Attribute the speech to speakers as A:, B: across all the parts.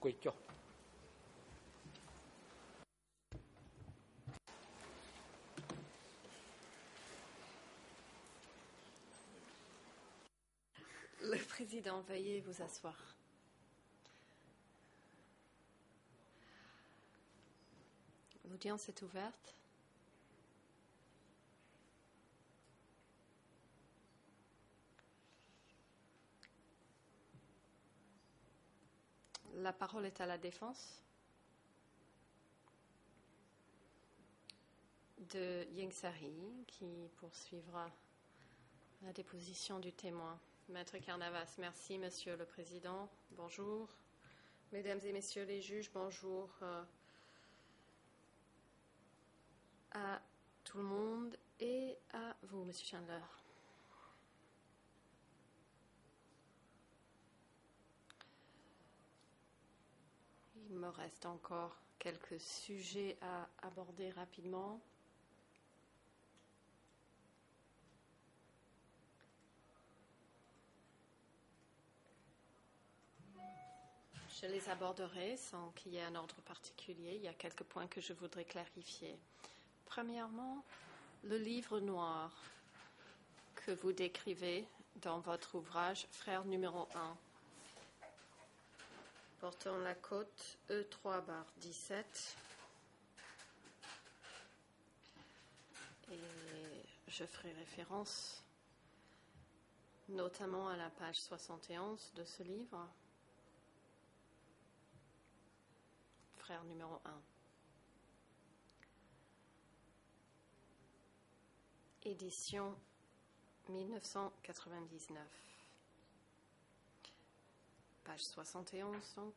A: 듣고 있죠.
B: Le président, veuillez vous asseoir. L'audience est ouverte. La parole est à la défense de Ying Sari, qui poursuivra la déposition du témoin. Maître Carnavas, merci, Monsieur le Président. Bonjour. Mesdames et Messieurs les juges, bonjour à tout le monde et à vous, Monsieur Chandler. Il me reste encore quelques sujets à aborder rapidement. Je les aborderai sans qu'il y ait un ordre particulier. Il y a quelques points que je voudrais clarifier. Premièrement, le livre noir que vous décrivez dans votre ouvrage, Frère numéro 1, portant la cote E3/17. Et je ferai référence notamment à la page 71 de ce livre. Frère numéro 1. Édition 1999. Page 71, donc.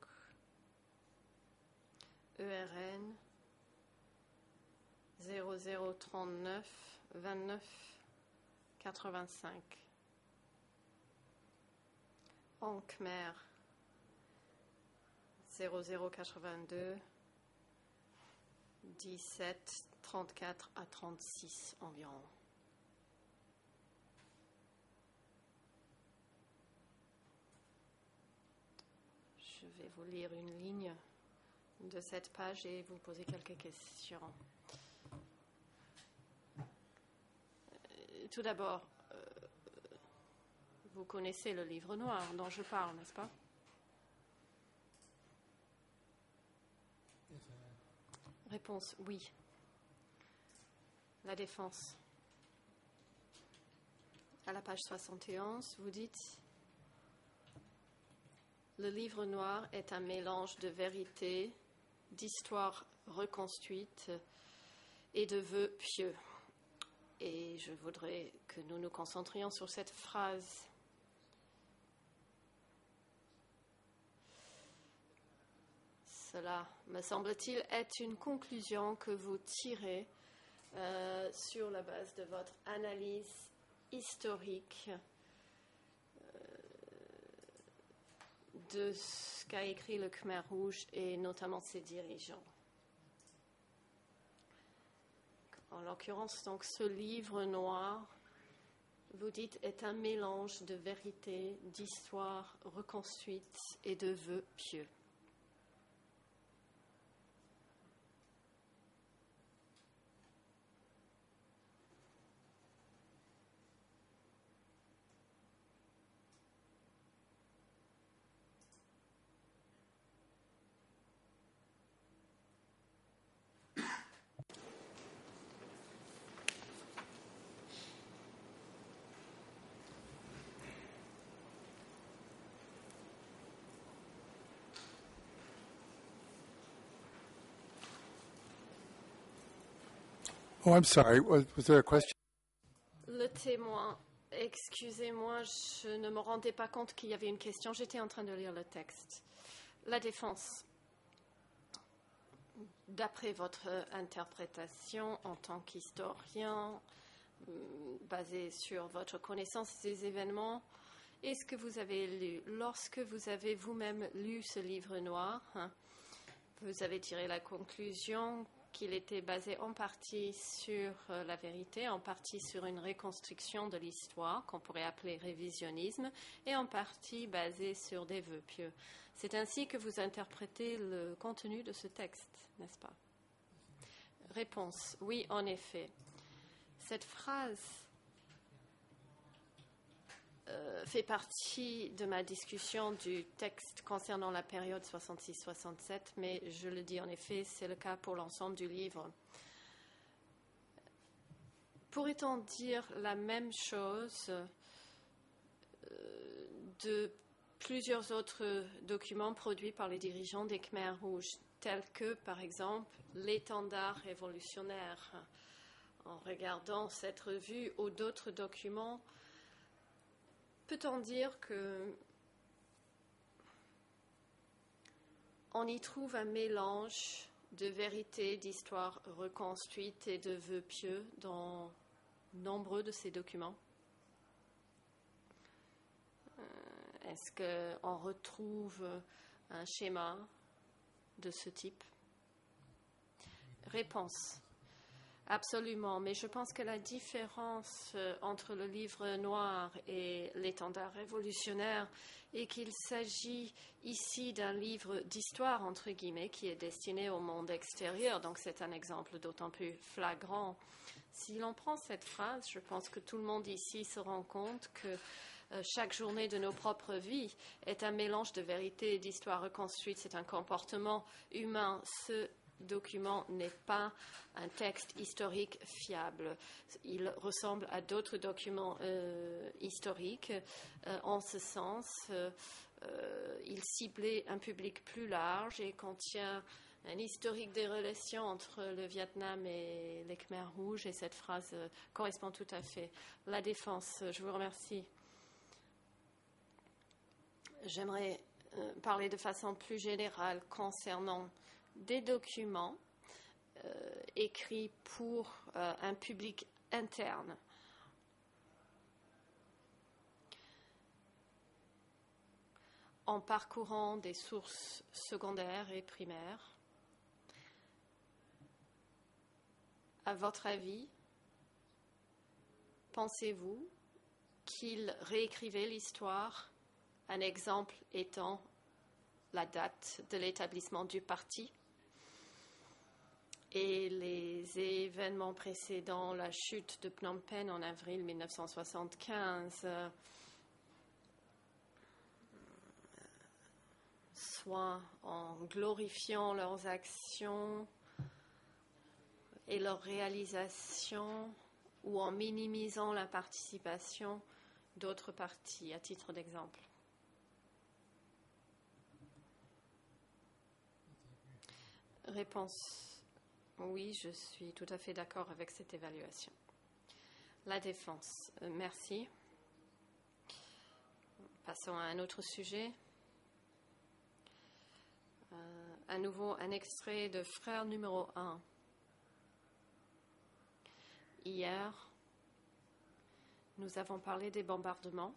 B: ERN 0039 29 85. En Khmer 0082 17 34 à 36 environ. Je vais vous lire une ligne de cette page et vous poser quelques questions. Tout d'abord, vous connaissez le livre noir dont je parle, n'est-ce pas? Réponse, oui. La défense. À la page 71, vous dites: le livre noir est un mélange de vérité, d'histoire reconstruite et de vœux pieux. Et je voudrais que nous nous concentrions sur cette phrase. Cela, me semble-t-il, est une conclusion que vous tirez sur la base de votre analyse historique de ce qu'a écrit le Khmer Rouge et notamment ses dirigeants. En l'occurrence, donc, ce livre noir, vous dites, est un mélange de vérité, d'histoire reconstruite et de vœux pieux.
C: Oh, I'm sorry. Was there a question?
B: Le témoin, excusez-moi, je ne me rendais pas compte qu'il y avait une question. J'étais en train de lire le texte. La défense. D'après votre interprétation en tant qu'historien, basée sur votre connaissance des événements, est-ce que vous avez lu, lorsque vous avez vous-même lu ce livre noir, vous avez tiré la conclusion qu'il était basé en partie sur la vérité, en partie sur une reconstruction de l'histoire qu'on pourrait appeler révisionnisme, et en partie basé sur des vœux pieux. C'est ainsi que vous interprétez le contenu de ce texte, n'est-ce pas? Réponse: oui, en effet. Cette phrase fait partie de ma discussion du texte concernant la période 66-67, mais je le dis en effet, c'est le cas pour l'ensemble du livre. Pourrait-on dire la même chose de plusieurs autres documents produits par les dirigeants des Khmers rouges, tels que, par exemple, l'étendard révolutionnaire? En regardant cette revue ou d'autres documents, peut-on dire que on y trouve un mélange de vérité, d'histoire reconstruite et de vœux pieux dans nombreux de ces documents? Est-ce qu'on retrouve un schéma de ce type? Réponse: absolument, mais je pense que la différence entre le livre noir et l'étendard révolutionnaire est qu'il s'agit ici d'un livre d'histoire, entre guillemets, qui est destiné au monde extérieur, donc c'est un exemple d'autant plus flagrant. Si l'on prend cette phrase, je pense que tout le monde ici se rend compte que chaque journée de nos propres vies est un mélange de vérité et d'histoire reconstruite, c'est un comportement humain. Ce document n'est pas un texte historique fiable. Il ressemble à d'autres documents historiques. En ce sens, il ciblait un public plus large et contient un historique des relations entre le Vietnam et les Khmers rouges, et cette phrase correspond tout à fait. La défense, je vous remercie. J'aimerais parler de façon plus générale concernant des documents écrits pour un public interne. En parcourant des sources secondaires et primaires, à votre avis, pensez-vous qu'il réécrivait l'histoire, un exemple étant la date de l'établissement du parti et les événements précédents, la chute de Phnom Penh en avril 1975, soit en glorifiant leurs actions et leurs réalisations, ou en minimisant la participation d'autres partis, à titre d'exemple? Réponse: oui, je suis tout à fait d'accord avec cette évaluation. La défense: merci. Passons à un autre sujet. À nouveau, un extrait de Frère numéro 1. Hier, nous avons parlé des bombardements.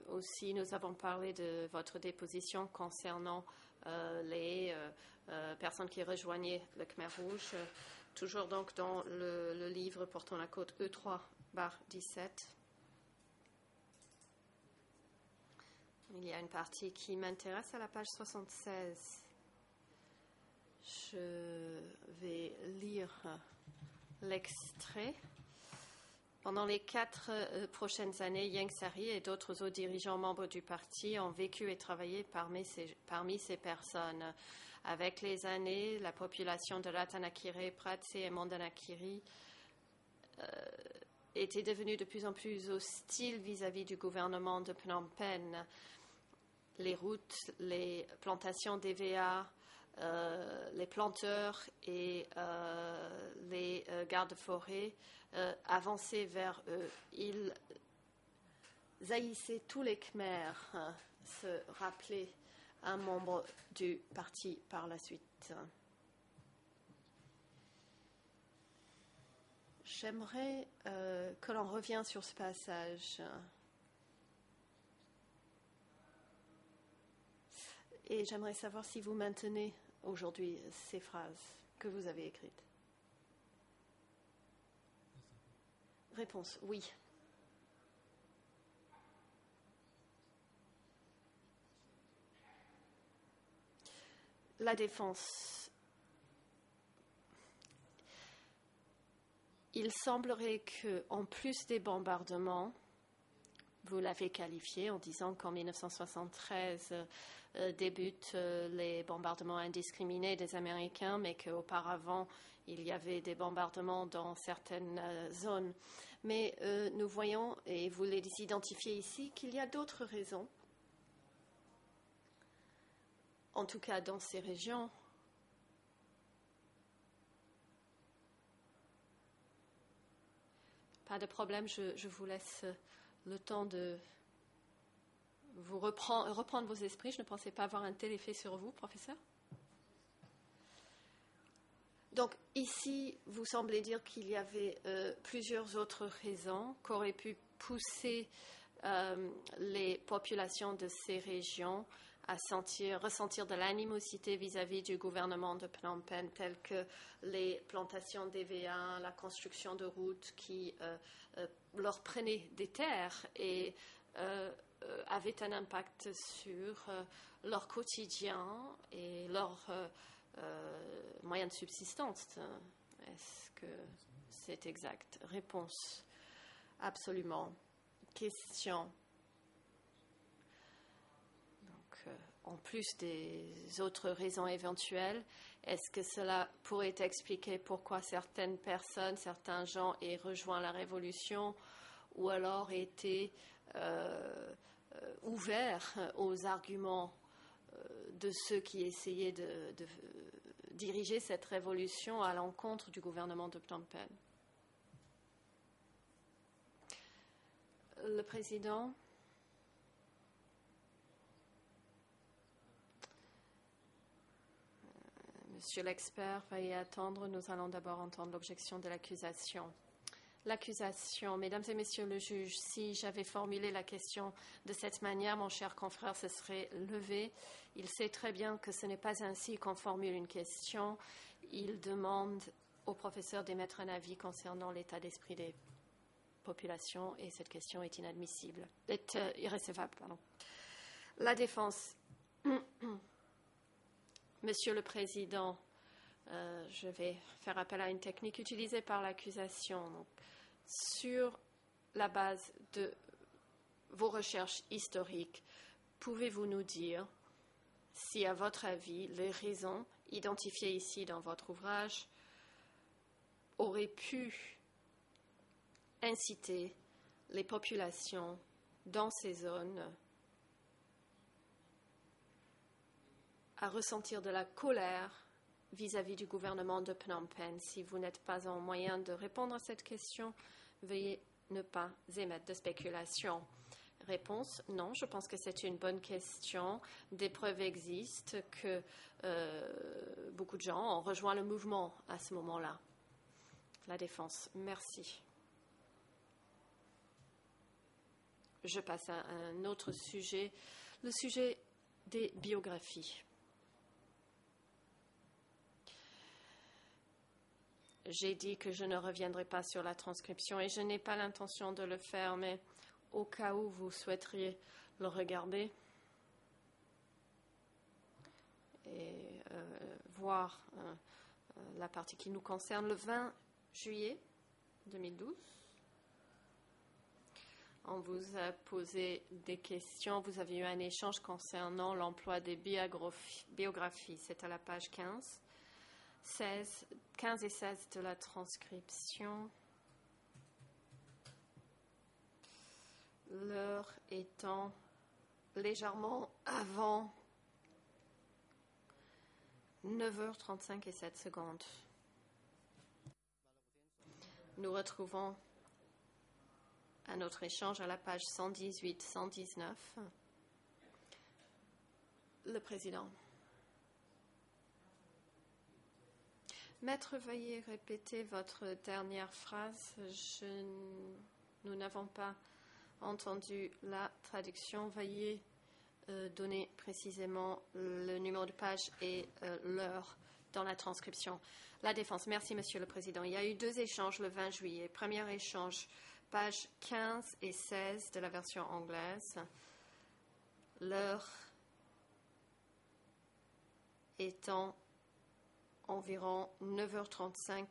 B: Aussi, nous avons parlé de votre déposition concernant les personnes qui rejoignaient le Khmer Rouge, toujours donc dans le livre portant la code E3/17. Il y a une partie qui m'intéresse à la page 76. Je vais lire l'extrait. Pendant les 4 prochaines années, Ieng Sary et d'autres hauts dirigeants membres du parti ont vécu et travaillé parmi ces personnes. Avec les années, la population de Ratanakiri, Pratse et Mandanakiri était devenue de plus en plus hostile vis-à-vis du gouvernement de Phnom Penh. Les routes, les plantations d'EVA, les planteurs et les gardes-forêts avançaient vers eux. Ils haïssaient tous les Khmers, se rappelait un membre du parti par la suite. J'aimerais que l'on revienne sur ce passage. Et j'aimerais savoir si vous maintenez aujourd'hui ces phrases que vous avez écrites. Réponse, oui. La défense. Il semblerait qu'en plus des bombardements, vous l'avez qualifié en disant qu'en 1973 débutent les bombardements indiscriminés des Américains, mais qu'auparavant, il y avait des bombardements dans certaines zones. Mais nous voyons, et vous les identifiez ici, qu'il y a d'autres raisons, en tout cas dans ces régions. Pas de problème, je vous laisse le temps de vous reprendre vos esprits. Je ne pensais pas avoir un tel effet sur vous, professeur. Donc ici, vous semblez dire qu'il y avait plusieurs autres raisons qu'auraient pu pousser les populations de ces régions à ressentir de l'animosité vis-à-vis du gouvernement de Phnom Penh, telles que les plantations d'EVA, la construction de routes qui leur prenaient des terres et avaient un impact sur leur quotidien et leur moyens de subsistance. Est-ce que c'est exact? Réponse. Absolument. Question. Donc, en plus des autres raisons éventuelles, est-ce que cela pourrait expliquer pourquoi certaines personnes, certains gens aient rejoint la révolution ou alors été ouverts aux arguments de ceux qui essayaient de diriger cette révolution à l'encontre du gouvernement de Phnom Penh? Le président. Monsieur l'expert, veuillez attendre. Nous allons d'abord entendre l'objection de l'accusation. L'accusation. Mesdames et messieurs le juge, si j'avais formulé la question de cette manière, mon cher confrère se serait levé. Il sait très bien que ce n'est pas ainsi qu'on formule une question. Il demande au professeur d'émettre un avis concernant l'état d'esprit des populations et cette question est inadmissible. Est irrécevable, pardon. La défense. Monsieur le Président, je vais faire appel à une technique utilisée par l'accusation. Sur la base de vos recherches historiques, pouvez-vous nous dire si, à votre avis, les raisons identifiées ici dans votre ouvrage auraient pu inciter les populations dans ces zones à ressentir de la colère vis-à-vis du gouvernement de Phnom Penh? Si vous n'êtes pas en moyen de répondre à cette question, veuillez ne pas émettre de spéculation. Réponse, non, je pense que c'est une bonne question. Des preuves existent que beaucoup de gens ont rejoint le mouvement à ce moment-là. La défense, merci. Je passe à un autre sujet, le sujet des biographies. J'ai dit que je ne reviendrai pas sur la transcription et je n'ai pas l'intention de le faire, mais au cas où vous souhaiteriez le regarder et voir la partie qui nous concerne, le 20 juillet 2012, on vous a posé des questions, vous avez eu un échange concernant l'emploi des biographies. C'est à la page 15 et 16 de la transcription. L'heure étant légèrement avant 9h35 et 7 secondes. Nous retrouvons un autre échange à la page 118-119. Le président. Maître, veuillez répéter votre dernière phrase. Nous n'avons pas entendu la traduction. Veuillez donner précisément le numéro de page et l'heure dans la transcription. La Défense. Merci, Monsieur le Président. Il y a eu 2 échanges le 20 juillet. Premier échange, pages 15 et 16 de la version anglaise. L'heure étant environ 9h35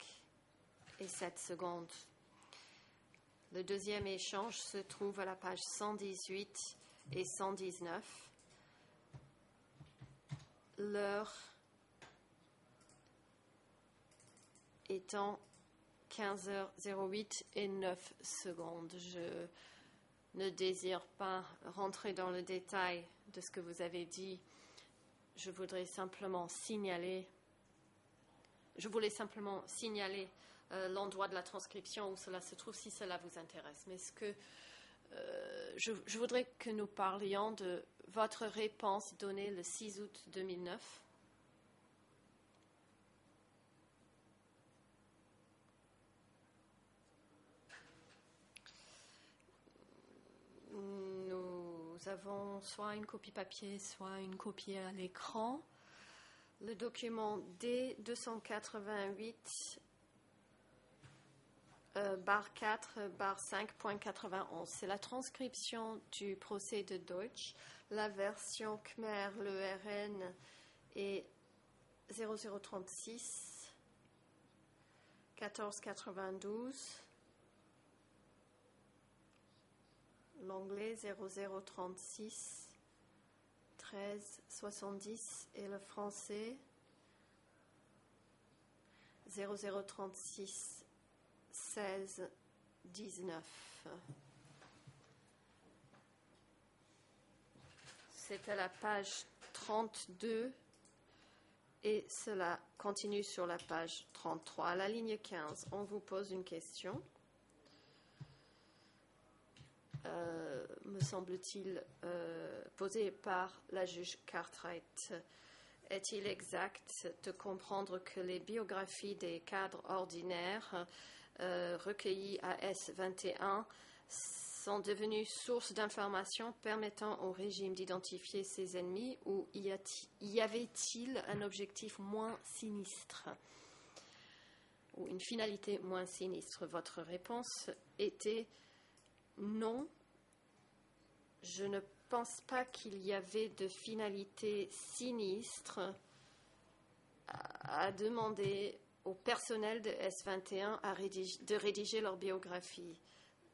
B: et 7 secondes. Le deuxième échange se trouve à la page 118 et 119. L'heure étant 15h08 et 9 secondes. Je ne désire pas rentrer dans le détail de ce que vous avez dit. Je voulais simplement signaler l'endroit de la transcription où cela se trouve, si cela vous intéresse. Mais je voudrais que nous parlions de votre réponse donnée le 6 août 2009. Nous avons soit une copie papier, soit une copie à l'écran. Le document D288 barre 4 barre 5.91. C'est la transcription du procès de Deutsch. La version Khmer, le RN est 0036 1492. L'anglais 0036 1370 et le français 0036 1619. C'est à la page 32 et cela continue sur la page 33. À la ligne 15, on vous pose une question. Me semble-t-il, posée par la juge Cartwright. Est-il exact de comprendre que les biographies des cadres ordinaires recueillies à S21 sont devenues source d'informations permettant au régime d'identifier ses ennemis, ou y avait-il un objectif moins sinistre ou une finalité moins sinistre? Votre réponse était non. Je ne pense pas qu'il y avait de finalité sinistre à demander au personnel de S21 de rédiger leur biographie.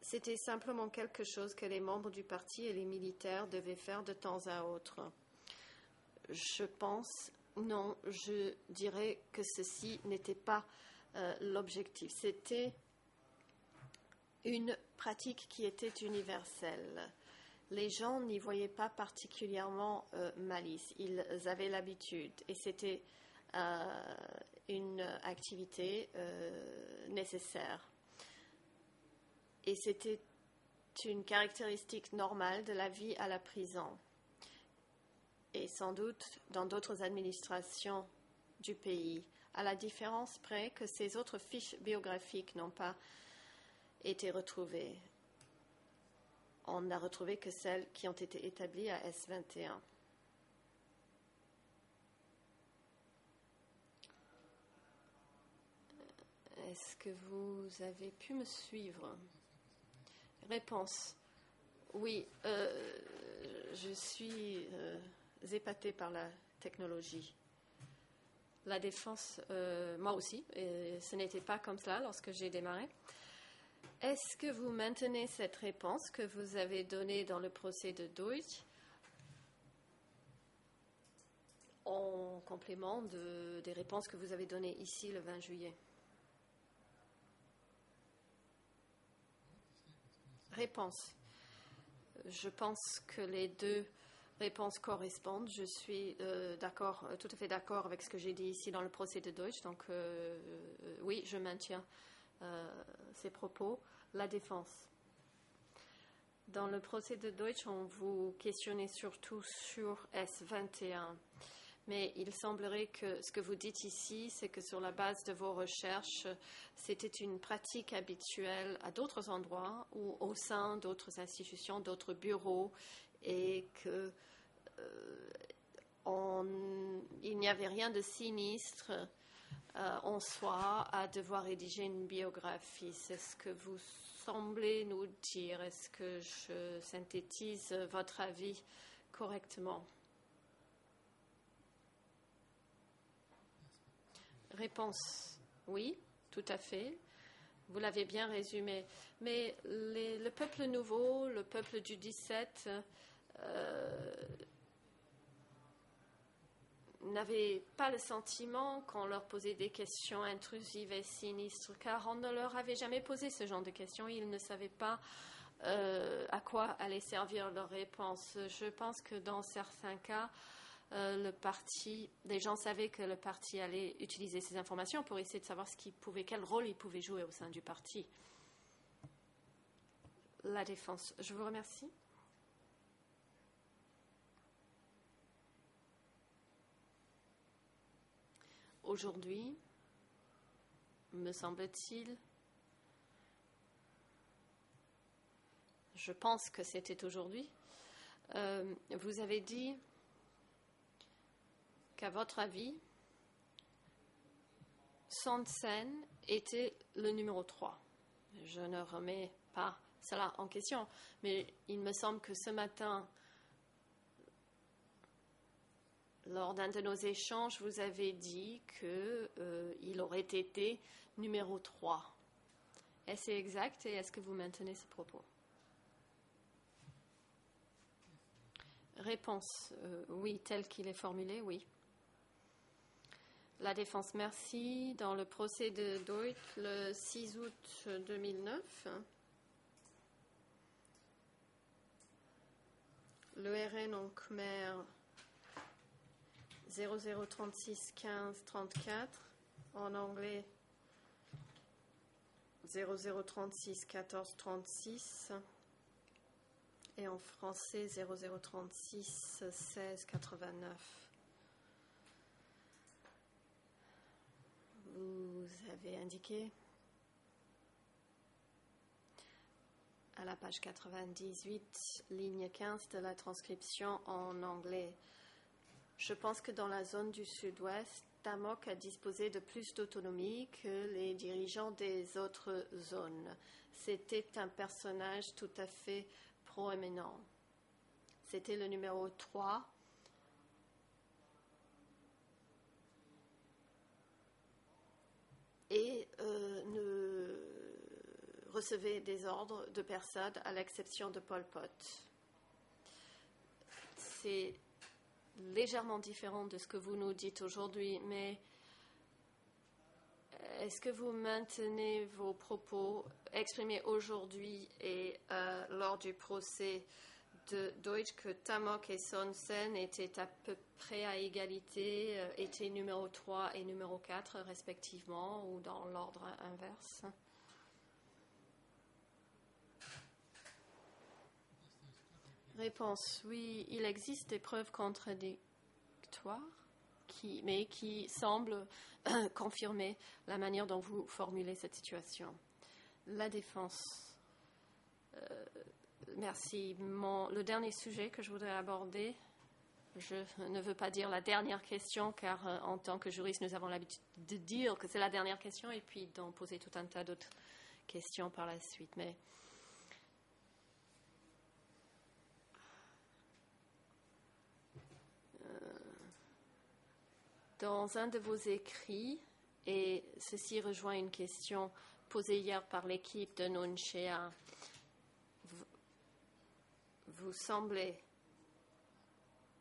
B: C'était simplement quelque chose que les membres du parti et les militaires devaient faire de temps à autre. Je pense, non, je dirais que ceci n'était pas l'objectif. C'était une pratique qui était universelle. Les gens n'y voyaient pas particulièrement malice. Ils avaient l'habitude et c'était une activité nécessaire. Et c'était une caractéristique normale de la vie à la prison. Et sans doute dans d'autres administrations du pays, à la différence près que ces autres fiches biographiques n'ont pas été retrouvées. On n'a retrouvé que celles qui ont été établies à S21. Est-ce que vous avez pu me suivre? Réponse. Oui, je suis épatée par la technologie. La défense, moi aussi, et ce n'était pas comme cela lorsque j'ai démarré. Est-ce que vous maintenez cette réponse que vous avez donnée dans le procès de Deutsch en complément des réponses que vous avez données ici le 20 juillet? Réponse. Je pense que les deux réponses correspondent. Je suis tout à fait d'accord avec ce que j'ai dit ici dans le procès de Deutsch. Donc, oui, je maintiens ces propos. La défense. Dans le procès de Deutsch, on vous questionnait surtout sur S21. Mais il semblerait que ce que vous dites ici, c'est que sur la base de vos recherches, c'était une pratique habituelle à d'autres endroits ou au sein d'autres institutions, d'autres bureaux, et que il n'y avait rien de sinistre en soi à devoir rédiger une biographie. C'est ce que vous semblez nous dire. Est-ce que je synthétise votre avis correctement? Réponse oui, tout à fait. Vous l'avez bien résumé. Mais le peuple nouveau, le peuple du 17, n'avaient pas le sentiment qu'on leur posait des questions intrusives et sinistres, car on ne leur avait jamais posé ce genre de questions. Ils ne savaient pas à quoi allait servir leur réponse. Je pense que dans certains cas, les gens savaient que le parti allait utiliser ces informations pour essayer de savoir quel rôle il pouvait jouer au sein du parti. La défense. Je vous remercie. Aujourd'hui, me semble-t-il, je pense que c'était aujourd'hui, vous avez dit qu'à votre avis, Son Sen était le numéro 3. Je ne remets pas cela en question, mais il me semble que ce matin, lors d'un de nos échanges, vous avez dit qu'il aurait été numéro 3. Est-ce exact et est-ce que vous maintenez ce propos? Réponse, oui, tel qu'il est formulé, oui. La défense, merci. Dans le procès de Deutsch, le 6 août 2009, le RN en Khmer 0036 15 34, en anglais 0036 14 36 et en français 0036 16 89. Vous avez indiqué à la page 98, ligne 15 de la transcription en anglais. Je pense que dans la zone du sud-ouest, Tamok a disposé de plus d'autonomie que les dirigeants des autres zones. C'était un personnage tout à fait proéminent. C'était le numéro 3. Et ne recevait des ordres de personne à l'exception de Pol Pot. C'est légèrement différent de ce que vous nous dites aujourd'hui, mais est-ce que vous maintenez vos propos exprimés aujourd'hui et lors du procès de Deutsch que Tamok et Son Sen étaient à peu près à égalité, étaient numéro 3 et numéro 4 respectivement, ou dans l'ordre inverse? Réponse, oui, il existe des preuves contradictoires, mais qui semblent confirmer la manière dont vous formulez cette situation. La défense. Merci. Le dernier sujet que je voudrais aborder, je ne veux pas dire la dernière question, car en tant que juriste, nous avons l'habitude de dire que c'est la dernière question et puis d'en poser tout un tas d'autres questions par la suite. Mais dans un de vos écrits, et ceci rejoint une question posée hier par l'équipe de Nunchea, vous semblez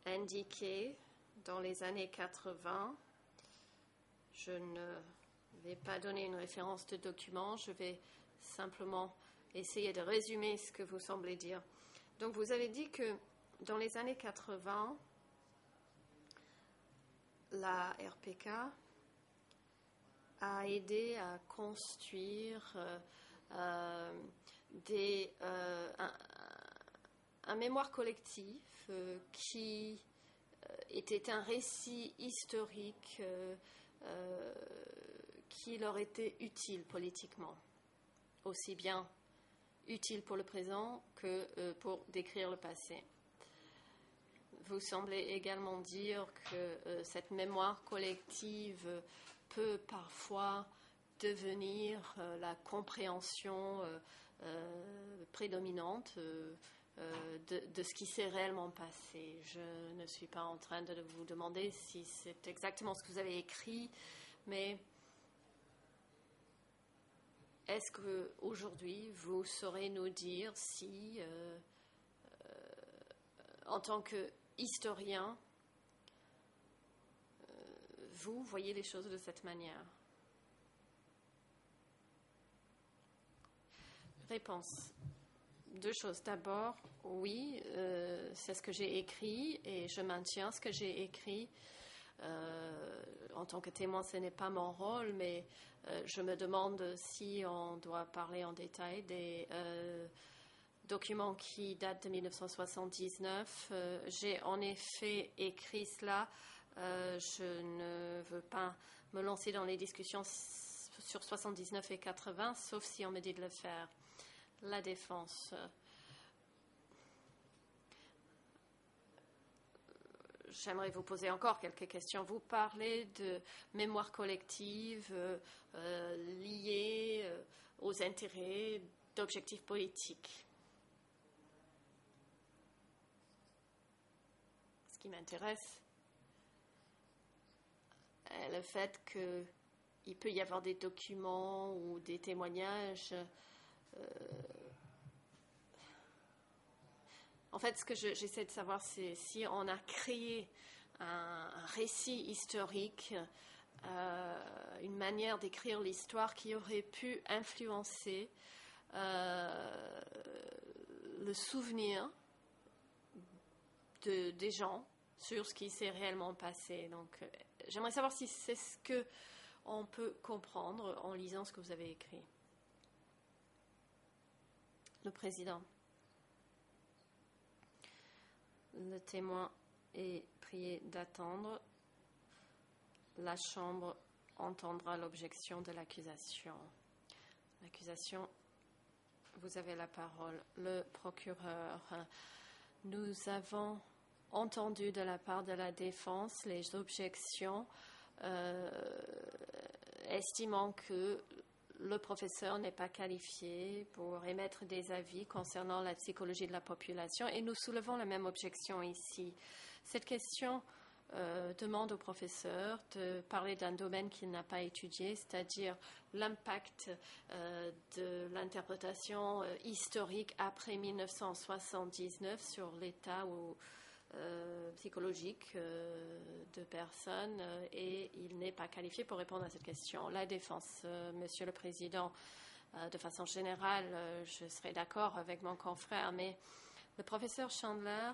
B: indiquer dans les années 80, je ne vais pas donner une référence de document, je vais simplement essayer de résumer ce que vous semblez dire. Donc vous avez dit que dans les années 80, la RPK a aidé à construire un mémoire collectif qui était un récit historique qui leur était utile politiquement, aussi bien utile pour le présent que pour décrire le passé. vous semblez également dire que cette mémoire collective peut parfois devenir la compréhension prédominante de ce qui s'est réellement passé. Je ne suis pas en train de vous demander si c'est exactement ce que vous avez écrit, mais est-ce qu'aujourd'hui, vous saurez nous dire si, en tant qu'historien, vous voyez les choses de cette manière? Réponse. Deux choses. D'abord, oui, c'est ce que j'ai écrit et je maintiens ce que j'ai écrit. En tant que témoin, ce n'est pas mon rôle, mais je me demande si on doit parler en détail des documents qui datent de 1979. J'ai en effet écrit cela. Je ne veux pas me lancer dans les discussions sur 79 et 80, sauf si on me dit de le faire. La défense. J'aimerais vous poser encore quelques questions. Vous parlez de mémoire collective liée aux intérêts d'objectifs politiques. Ce qui m'intéresse est le fait qu'il peut y avoir des documents ou des témoignages. En fait, ce que j'essaie de savoir, c'est si on a créé un récit historique, une manière d'écrire l'histoire qui aurait pu influencer le souvenir des gens sur ce qui s'est réellement passé. Donc, j'aimerais savoir si c'est ce qu'on peut comprendre en lisant ce que vous avez écrit. Le président. Le témoin est prié d'attendre. La Chambre entendra l'objection de l'accusation. L'accusation, vous avez la parole. Le procureur, nous avons entendu de la part de la défense les objections estimant que le professeur n'est pas qualifié pour émettre des avis concernant la psychologie de la population et nous soulevons la même objection ici. Cette question demande au professeur de parler d'un domaine qu'il n'a pas étudié, c'est-à-dire l'impact de l'interprétation historique après 1979 sur l'état psychologique de personnes et il n'est pas qualifié pour répondre à cette question. La défense, Monsieur le Président, de façon générale, je serai d'accord avec mon confrère, mais le professeur Chandler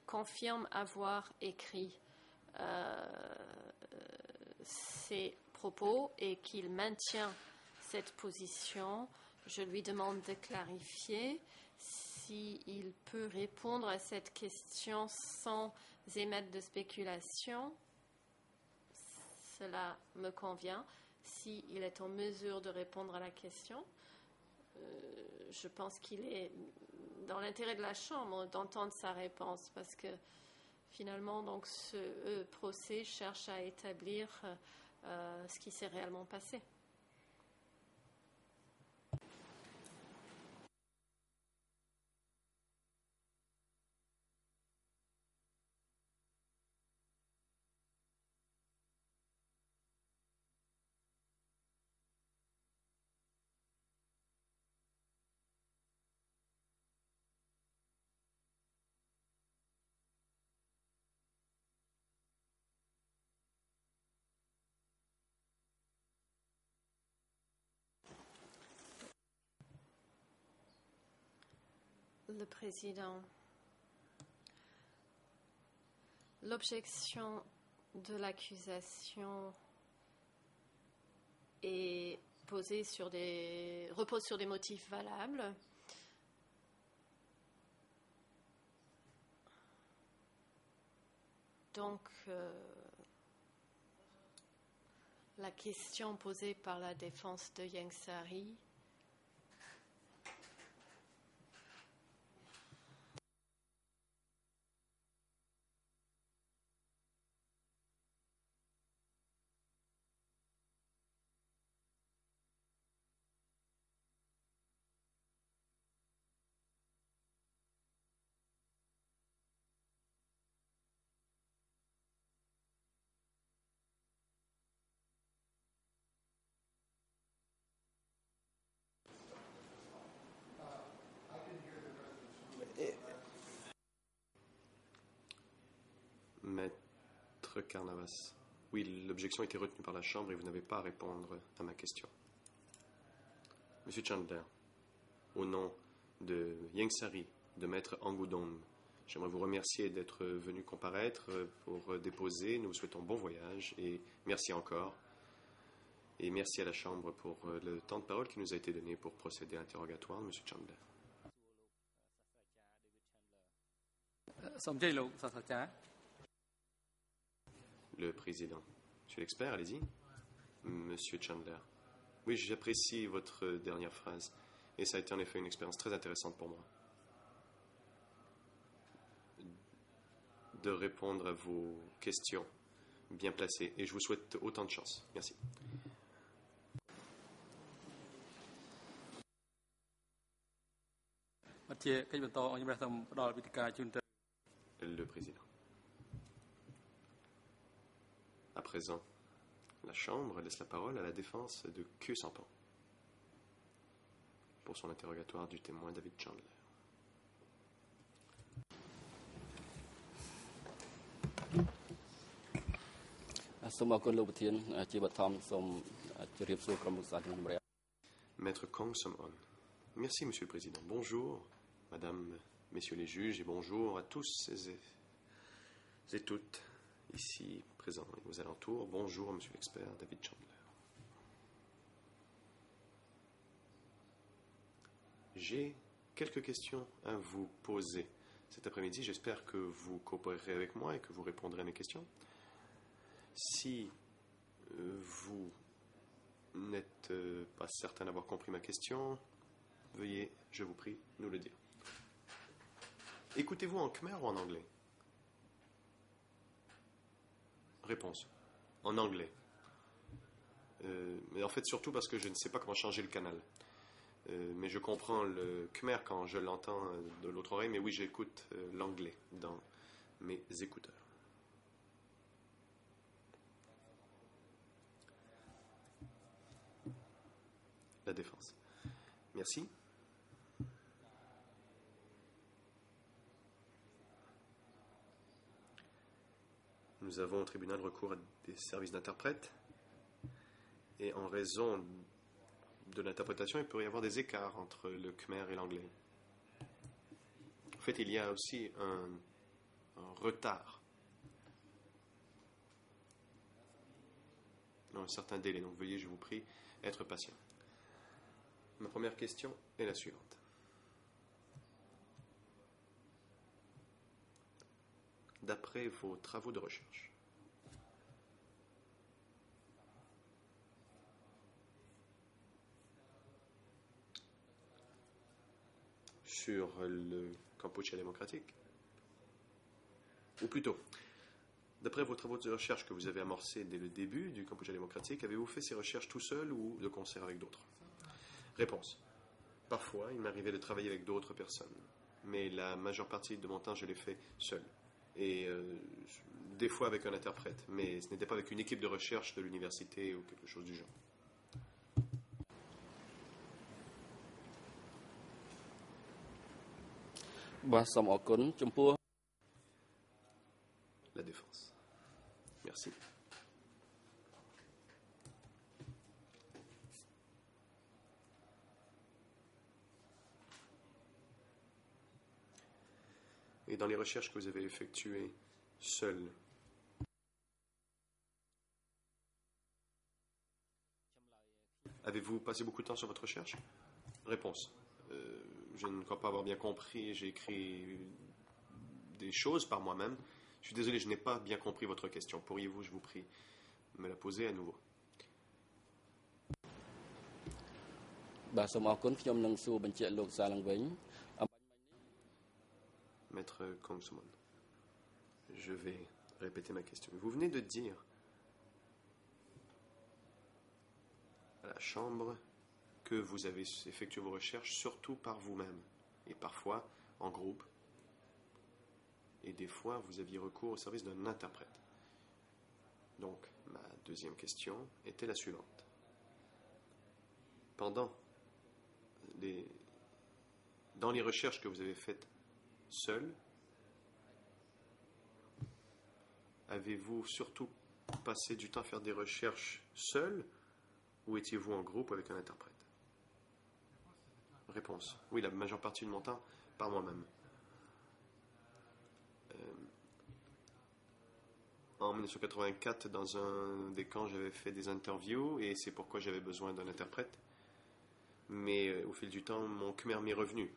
B: confirme avoir écrit ses propos et qu'il maintient cette position. Je lui demande de clarifier s'il peut répondre à cette question sans émettre de spéculation. Cela me convient. S'il est en mesure de répondre à la question, je pense qu'il est dans l'intérêt de la Chambre d'entendre sa réponse parce que finalement, donc, ce procès cherche à établir ce qui s'est réellement passé. Le président. L'objection de l'accusation est repose sur des motifs valables. Donc, la question posée par la défense de Ieng Sary
A: Carnavas. Oui, l'objection a été retenue par la Chambre et vous n'avez pas à répondre à ma question. Monsieur Chandler, au nom de Yengsari, de Maître Angudom, j'aimerais vous remercier d'être venu comparaître pour déposer. Nous vous souhaitons bon voyage et merci encore. Et merci à la Chambre pour le temps de parole qui nous a été donné pour procéder à l'interrogatoire de Monsieur Chandler. Le président. Monsieur l'expert, allez-y. Monsieur Chandler. Oui, j'apprécie votre dernière phrase. Et ça a été en effet une expérience très intéressante pour moi. De répondre à vos questions bien placées. Et je vous souhaite autant de chance. Merci. Le président. À présent, la Chambre laisse la parole à la défense de Khieu Samphan pour son interrogatoire du témoin David Chandler. Maître Kong Som-on. Merci, Monsieur le Président. Bonjour, Madame, Messieurs les juges, et bonjour à tous et toutes ici présents et aux alentours. Bonjour, Monsieur l'expert David Chandler. J'ai quelques questions à vous poser cet après-midi. J'espère que vous coopérerez avec moi et que vous répondrez à mes questions. Si vous n'êtes pas certain d'avoir compris ma question, veuillez, je vous prie, nous le dire. Écoutez-vous en khmer ou en anglais? Réponse. En anglais. Mais en fait, surtout parce que je ne sais pas comment changer le canal. Mais je comprends le khmer quand je l'entends de l'autre oreille. Mais oui, j'écoute l'anglais dans mes écouteurs. La défense. Merci. Nous avons au tribunal recours à des services d'interprètes. Et en raison de l'interprétation, il peut y avoir des écarts entre le khmer et l'anglais. En fait, il y a aussi un retard. Un certain délai. Donc, veuillez, je vous prie, être patient. Ma première question est la suivante. D'après vos travaux de recherche, sur le Kampuchea démocratique, ou plutôt, d'après vos travaux de recherche que vous avez amorcés dès le début du Kampuchea démocratique, avez-vous fait ces recherches tout seul ou de concert avec d'autres? Réponse. Parfois, il m'arrivait de travailler avec d'autres personnes, mais la majeure partie de mon temps, je l'ai fait seul. Et des fois avec un interprète, mais ce n'était pas avec une équipe de recherche de l'université ou quelque chose du genre. La défense. Merci. Et dans les recherches que vous avez effectuées seul, avez-vous passé beaucoup de temps sur votre recherche? Réponse. Je ne crois pas avoir bien compris. J'ai écrit des choses par moi-même. Je suis désolé, je n'ai pas bien compris votre question. Pourriez-vous, je vous prie, me la poser à nouveau? Maître Kong Som-on, je vais répéter ma question. Vous venez de dire à la Chambre que vous avez effectué vos recherches surtout par vous-même, et parfois en groupe, et des fois vous aviez recours au service d'un interprète. Donc, ma deuxième question était la suivante. Dans les recherches que vous avez faites seul, avez-vous surtout passé du temps à faire des recherches seul ou étiez-vous en groupe avec un interprète? Réponse. Oui, la majeure partie de mon temps par moi-même. En 1984, dans un des camps, j'avais fait des interviews et c'est pourquoi j'avais besoin d'un interprète. Mais au fil du temps, mon Khmer m'est revenu.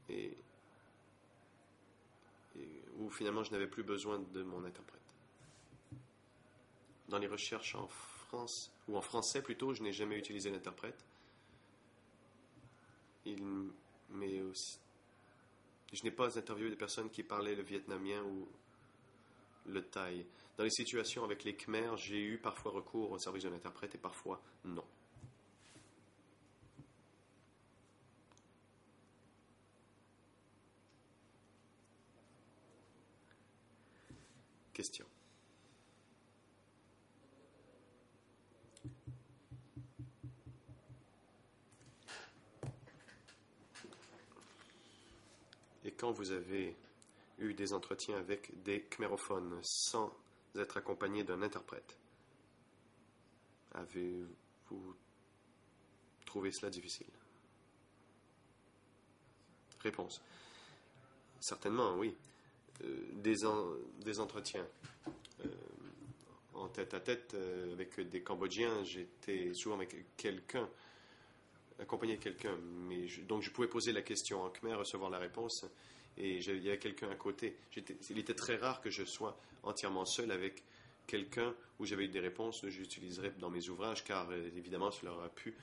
A: Et où finalement, je n'avais plus besoin de mon interprète. Dans les recherches en France, ou en français plutôt, je n'ai jamais utilisé l'interprète. Mais aussi, je n'ai pas interviewé des personnes qui parlaient le vietnamien ou le thaï. Dans les situations avec les Khmers, j'ai eu parfois recours au service d'un interprète et parfois non. Question. Et quand vous avez eu des entretiens avec des khmérophones sans être accompagné d'un interprète, avez-vous trouvé cela difficile? Réponse. Certainement, oui. Des entretiens en tête à tête avec des Cambodgiens, j'étais souvent avec quelqu'un, accompagné de quelqu'un, donc je pouvais poser la question en khmer, recevoir la réponse, et il y avait quelqu'un à côté. Il était très rare que je sois entièrement seul avec quelqu'un où j'avais eu des réponses que j'utiliserais dans mes ouvrages, car évidemment cela aurait pu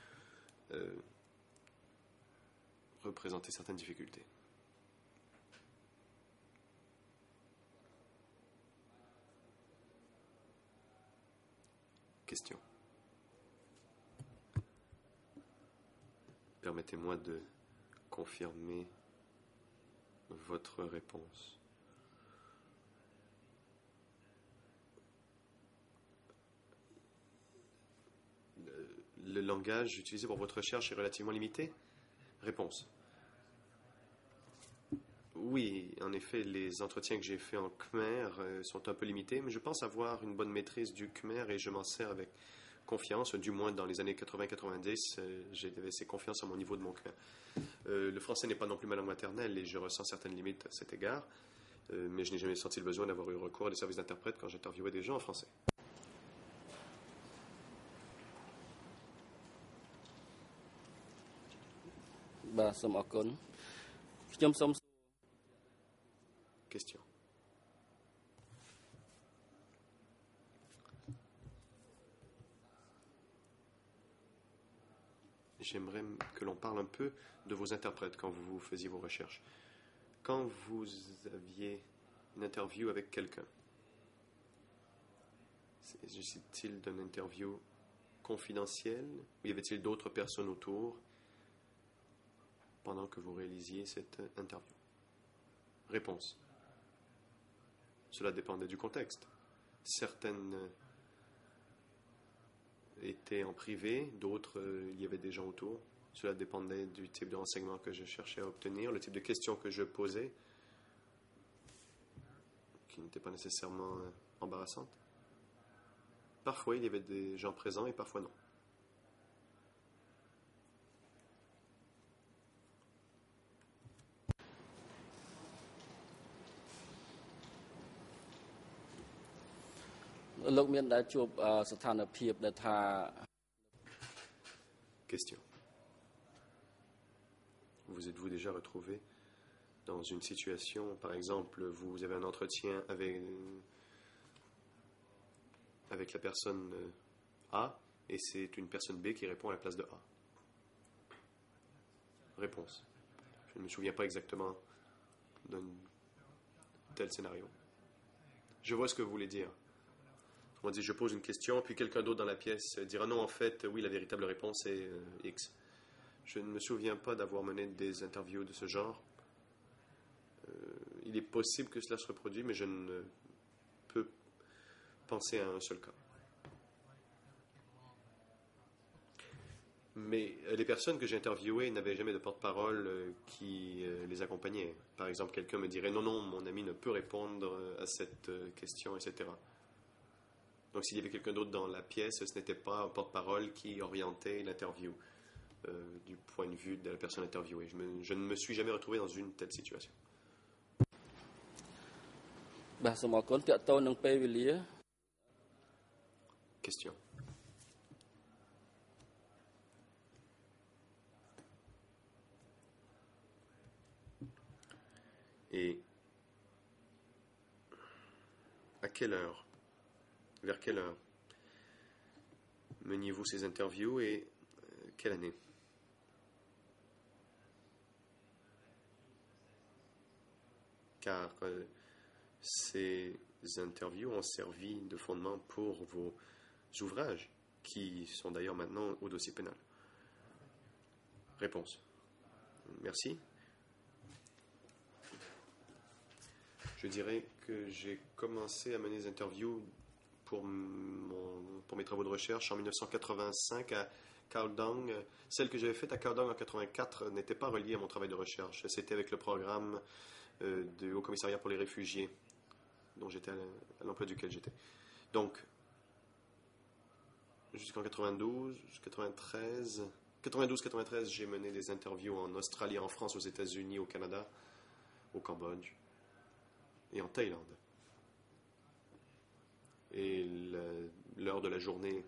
A: représenter certaines difficultés. Question. Permettez-moi de confirmer votre réponse. Le langage utilisé pour votre recherche est relativement limité? Réponse. Oui, en effet, les entretiens que j'ai faits en khmer sont un peu limités, mais je pense avoir une bonne maîtrise du khmer et je m'en sers avec confiance, du moins dans les années 80-90, j'ai assez confiance à mon niveau de mon khmer. Le français n'est pas non plus ma langue maternelle et je ressens certaines limites à cet égard, mais je n'ai jamais senti le besoin d'avoir eu recours à des services d'interprète quand j'interviewais des gens en français. Question. J'aimerais que l'on parle un peu de vos interprètes quand vous faisiez vos recherches. Quand vous aviez une interview avec quelqu'un, s'agit-il d'une interview confidentielle ou y avait-il d'autres personnes autour pendant que vous réalisiez cette interview? Réponse. Cela dépendait du contexte. Certaines étaient en privé, d'autres, il y avait des gens autour. Cela dépendait du type de renseignement que je cherchais à obtenir, le type de questions que je posais, qui n'étaient pas nécessairement embarrassantes. Parfois, il y avait des gens présents et parfois non. Question. Vous êtes-vous déjà retrouvé dans une situation, par exemple, vous avez un entretien avec la personne A et c'est une personne B qui répond à la place de A? Réponse. Je ne me souviens pas exactement d'un tel scénario. Je vois ce que vous voulez dire. On dit, je pose une question, puis quelqu'un d'autre dans la pièce dira non, en fait, oui, la véritable réponse est X. Je ne me souviens pas d'avoir mené des interviews de ce genre. Il est possible que cela se reproduise, mais je ne peux penser à un seul cas. Mais les personnes que j'ai interviewées n'avaient jamais de porte-parole qui les accompagnait. Par exemple, quelqu'un me dirait non, non, mon ami ne peut répondre à cette question, etc. Donc s'il y avait quelqu'un d'autre dans la pièce, ce n'était pas un porte-parole qui orientait l'interview du point de vue de la personne interviewée. Je ne me suis jamais retrouvé dans une telle situation.
D: បាទសូមអរគុណតកតនឹងពេលវេលា
A: Question. Et à quelle heure, vers quelle heure meniez-vous ces interviews et quelle année? Car ces interviews ont servi de fondement pour vos ouvrages, qui sont d'ailleurs maintenant au dossier pénal. Réponse. Merci. Je dirais que j'ai commencé à mener des interviews pour mes travaux de recherche en 1985 à Kaodong. Celle que j'avais faite à Kaodong en 1984 n'était pas reliée à mon travail de recherche. C'était avec le programme du Haut Commissariat pour les réfugiés, dont j'étais à l'emploi duquel j'étais. Donc, jusqu'en 92, 93, 92-93, j'ai mené des interviews en Australie, en France, aux États-Unis, au Canada, au Cambodge et en Thaïlande. Et l'heure de la journée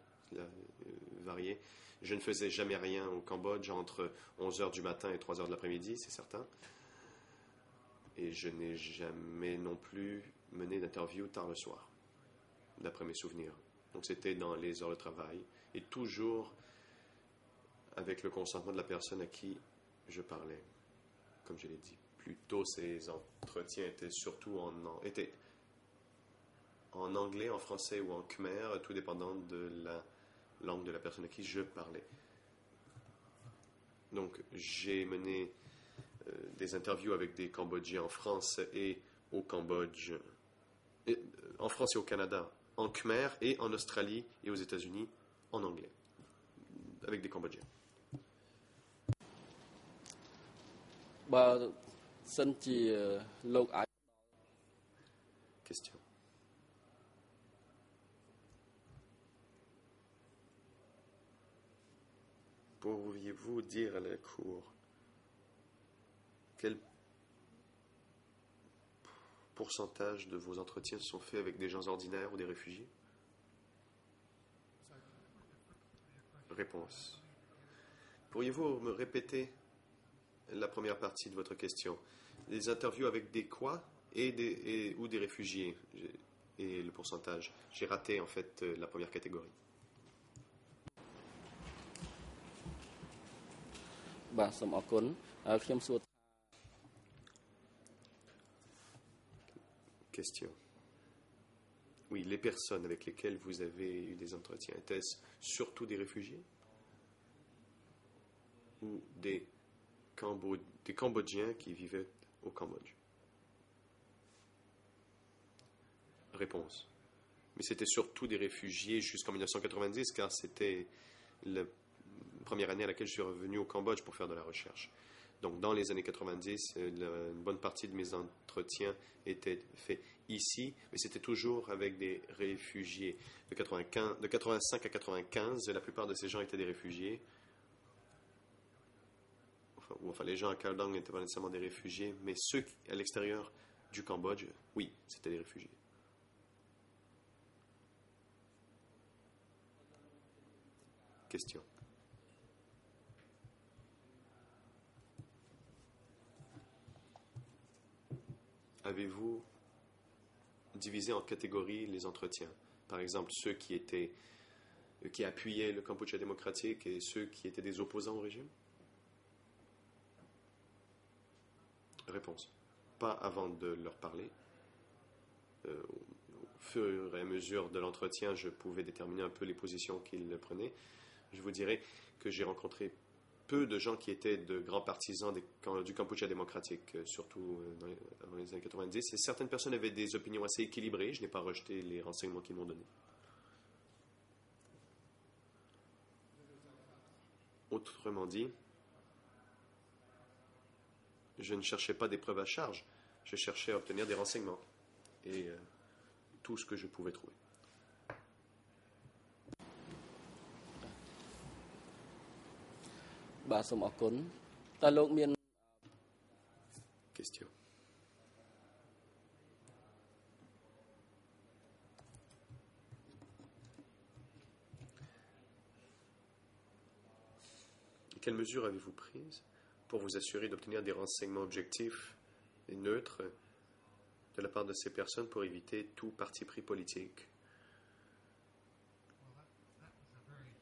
A: variait. Je ne faisais jamais rien au Cambodge entre 11h du matin et 3h de l'après-midi, c'est certain. Et je n'ai jamais non plus mené d'interview tard le soir, d'après mes souvenirs. Donc c'était dans les heures de travail et toujours avec le consentement de la personne à qui je parlais. Comme je l'ai dit plus tôt, ces entretiens étaient surtout étaient en anglais, en français ou en khmer, tout dépendant de la langue de la personne à qui je parlais. Donc j'ai mené des interviews avec des Cambodgiens en France et au Cambodge, en France et au Canada, en khmer, et en Australie et aux États-Unis en anglais, avec des Cambodgiens.
D: បើសិនជាលោកអាច
A: Question. Pourriez-vous dire à la Cour quel pourcentage de vos entretiens sont faits avec des gens ordinaires ou des réfugiés? Réponse. Pourriez-vous me répéter la première partie de votre question? Les interviews avec des quoi ou des réfugiés et le pourcentage. J'ai raté en fait la première catégorie.
D: បាទសូមអរគុណខ្ញុំសួរ
A: Question. Oui, les personnes avec lesquelles vous avez eu des entretiens, étaient-ce surtout des réfugiés ou des Cambodgiens qui vivaient au Cambodge? Réponse. Mais c'était surtout des réfugiés jusqu'en 1990, car c'était la première année à laquelle je suis revenu au Cambodge pour faire de la recherche. Donc dans les années 90, une bonne partie de mes entretiens étaient faits ici, mais c'était toujours avec des réfugiés. De 85 à 95, la plupart de ces gens étaient des réfugiés. Enfin, les gens à Kaodong n'étaient pas nécessairement des réfugiés, mais ceux à l'extérieur du Cambodge, oui, c'était des réfugiés. Question. Avez-vous divisé en catégories les entretiens? Par exemple, ceux qui appuyaient le Kampuchea démocratique et ceux qui étaient des opposants au régime? Réponse. Pas avant de leur parler. Au fur et à mesure de l'entretien, je pouvais déterminer un peu les positions qu'ils prenaient. Je vous dirais que j'ai rencontré peu de gens qui étaient de grands partisans du Kampuchea démocratique, surtout dans les années 90. Et certaines personnes avaient des opinions assez équilibrées. Je n'ai pas rejeté les renseignements qu'ils m'ont donnés. Autrement dit, je ne cherchais pas des preuves à charge, je cherchais à obtenir des renseignements et tout ce que je pouvais trouver. Question. Quelles mesures avez-vous prises pour vous assurer d'obtenir des renseignements objectifs et neutres de la part de ces personnes pour éviter tout parti pris politique?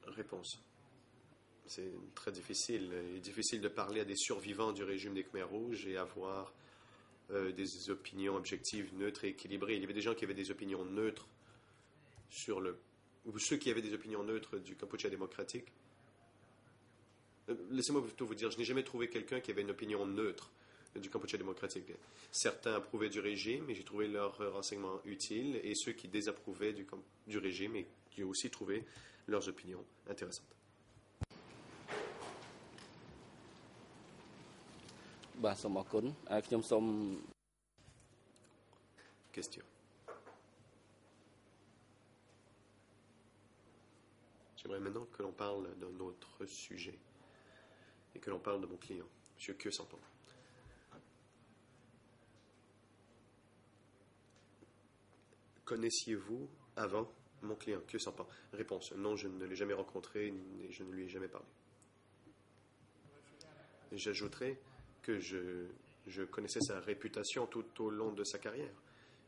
A: Réponse. C'est très difficile. Il est difficile de parler à des survivants du régime des Khmers rouges et avoir des opinions objectives, neutres et équilibrées. Il y avait des gens qui avaient des opinions neutres ou ceux qui avaient des opinions neutres du Kampuchea démocratique. Laissez-moi plutôt vous dire, je n'ai jamais trouvé quelqu'un qui avait une opinion neutre du Kampuchea démocratique. Certains approuvaient du régime et j'ai trouvé leurs renseignements utiles, et ceux qui désapprouvaient du régime et qui ont aussi trouvé leurs opinions intéressantes. Question. J'aimerais maintenant que l'on parle d'un autre sujet et que l'on parle de mon client, M. Khieu Samphan. Connaissiez-vous avant mon client, Khieu Samphan? Réponse. Non, je ne l'ai jamais rencontré et je ne lui ai jamais parlé. Et j'ajouterai que je connaissais sa réputation tout au long de sa carrière.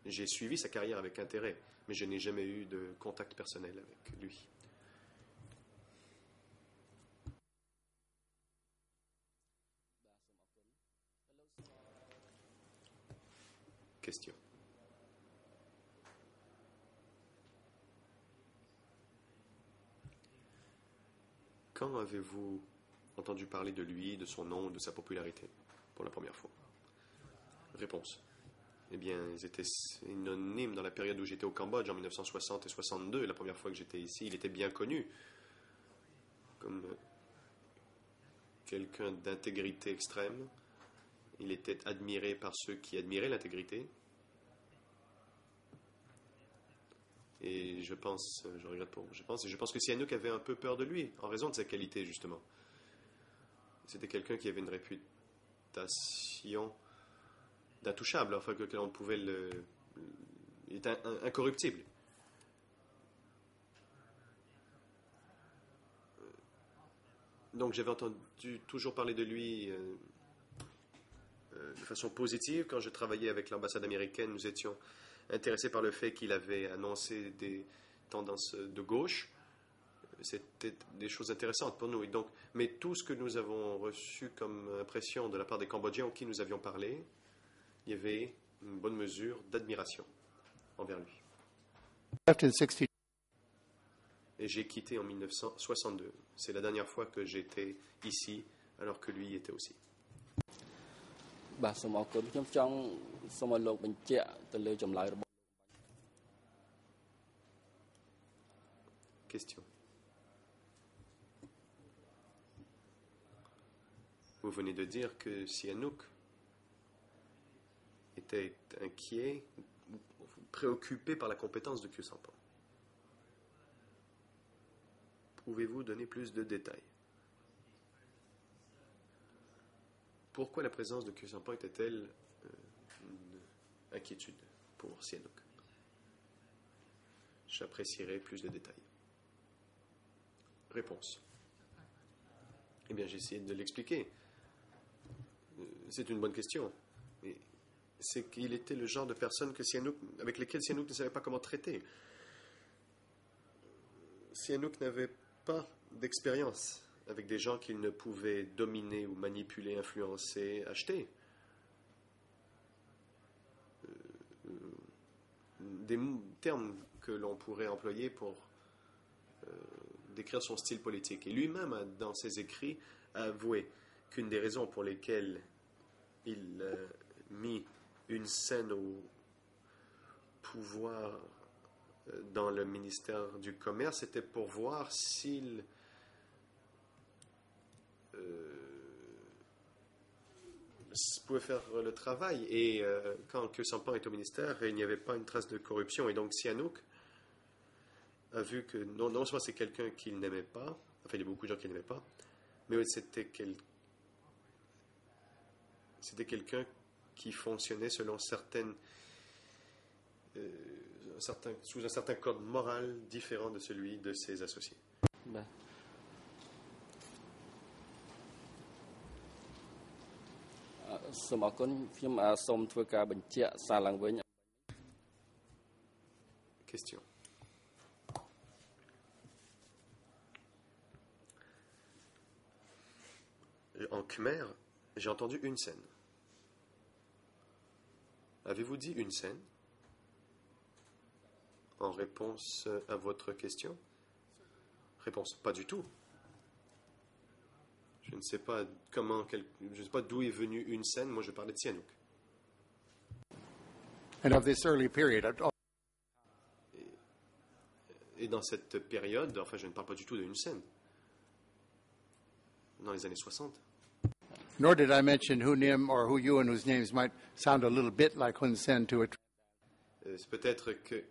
A: J'ai suivi sa carrière avec intérêt, mais je n'ai jamais eu de contact personnel avec lui. Question. Quand avez-vous entendu parler de lui, de son nom, de sa popularité pour la première fois? Réponse. Eh bien, ils étaient synonymes dans la période où j'étais au Cambodge en 1960 et 62. La première fois que j'étais ici, il était bien connu comme quelqu'un d'intégrité extrême. Il était admiré par ceux qui admiraient l'intégrité. Et je pense que Sihanouk avait un peu peur de lui, en raison de sa qualité, justement. C'était quelqu'un qui avait une réputation d'intouchable, enfin que l'on pouvait il était incorruptible. Donc j'avais entendu toujours parler de lui de façon positive. Quand je travaillais avec l'ambassade américaine, nous étions intéressés par le fait qu'il avait annoncé des tendances de gauche. C'était des choses intéressantes pour nous. Et donc, mais tout ce que nous avons reçu comme impression de la part des Cambodgiens auxquels nous avions parlé, il y avait une bonne mesure d'admiration envers lui. Et j'ai quitté en 1962. C'est la dernière fois que j'étais ici, alors que lui était aussi. Question. Vous venez de dire que Sihanouk était inquiet, préoccupé par la compétence de Khieu Samphan. Pouvez-vous donner plus de détails? Pourquoi la présence de Khieu Samphan était-elle une inquiétude pour Sihanouk? J'apprécierais plus de détails. Réponse. Eh bien, j'ai essayé de l'expliquer. C'est une bonne question. C'est qu'il était le genre de personne avec lesquelles Sihanouk ne savait pas comment traiter. Sihanouk n'avait pas d'expérience avec des gens qu'il ne pouvait dominer ou manipuler, influencer, acheter. Des termes que l'on pourrait employer pour décrire son style politique. Et lui-même, dans ses écrits, a avoué qu'une des raisons pour lesquelles il a mis une scène au pouvoir dans le ministère du Commerce, c'était pour voir s'il pouvait faire le travail. Et quand Khieu Samphan est au ministère, il n'y avait pas une trace de corruption. Et donc Sihanouk a vu que non seulement c'est quelqu'un qu'il n'aimait pas, enfin il y a beaucoup de gens qui n'aimaient pas, mais c'était quelqu'un qui fonctionnait selon sous un certain code moral différent de celui de ses associés.
D: សូមអរគុណខ្ញុំសូមធ្វើការបញ្ជាក់សារឡើងវិញ
A: Question. En Khmer, j'ai entendu une scène. Avez-vous dit une scène en réponse à votre question? Réponse, pas du tout. Je ne sais pas je ne sais pas d'où est venue une scène. Moi, je parlais de Sihanouk.
C: And of this early period,
A: Et dans cette période, enfin, je ne parle pas du tout d'une scène. Dans les années 60.
C: nor did I mention Hu Nim or Hu Yuan, whose names might sound a little bit like Hun Sen to a.
A: C'est peut-être que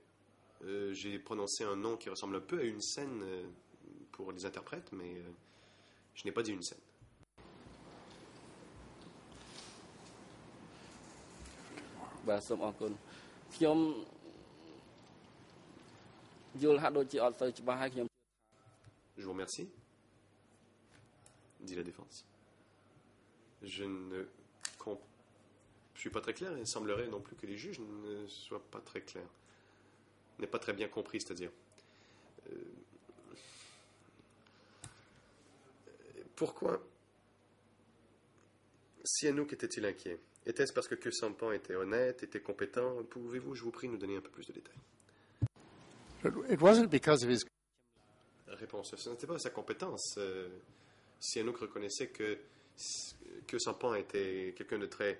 A: j'ai prononcé un nom qui ressemble un peu à une scène pour les interprètes, mais je n'ai pas dit une scène.
D: Bah, សូមអរគុណខ្ញុំយល់ហាក់ដូចជាអត់ទៅច្បាស់ហើយខ្ញុំ
A: Je vous remercie, dit la défense. Je ne suis pas très clair, il semblerait non plus que les juges ne soient pas très clairs. N'est pas très bien compris, c'est-à-dire. Pourquoi Sihanouk était-il inquiet? Était-ce parce que Khieu Samphan était honnête, était compétent? Pouvez-vous, je vous prie, nous donner un peu plus de détails?
C: It wasn't because of his.
A: Réponse, ce n'était pas sa compétence. Sihanouk reconnaissait que Khieu Samphan était quelqu'un de très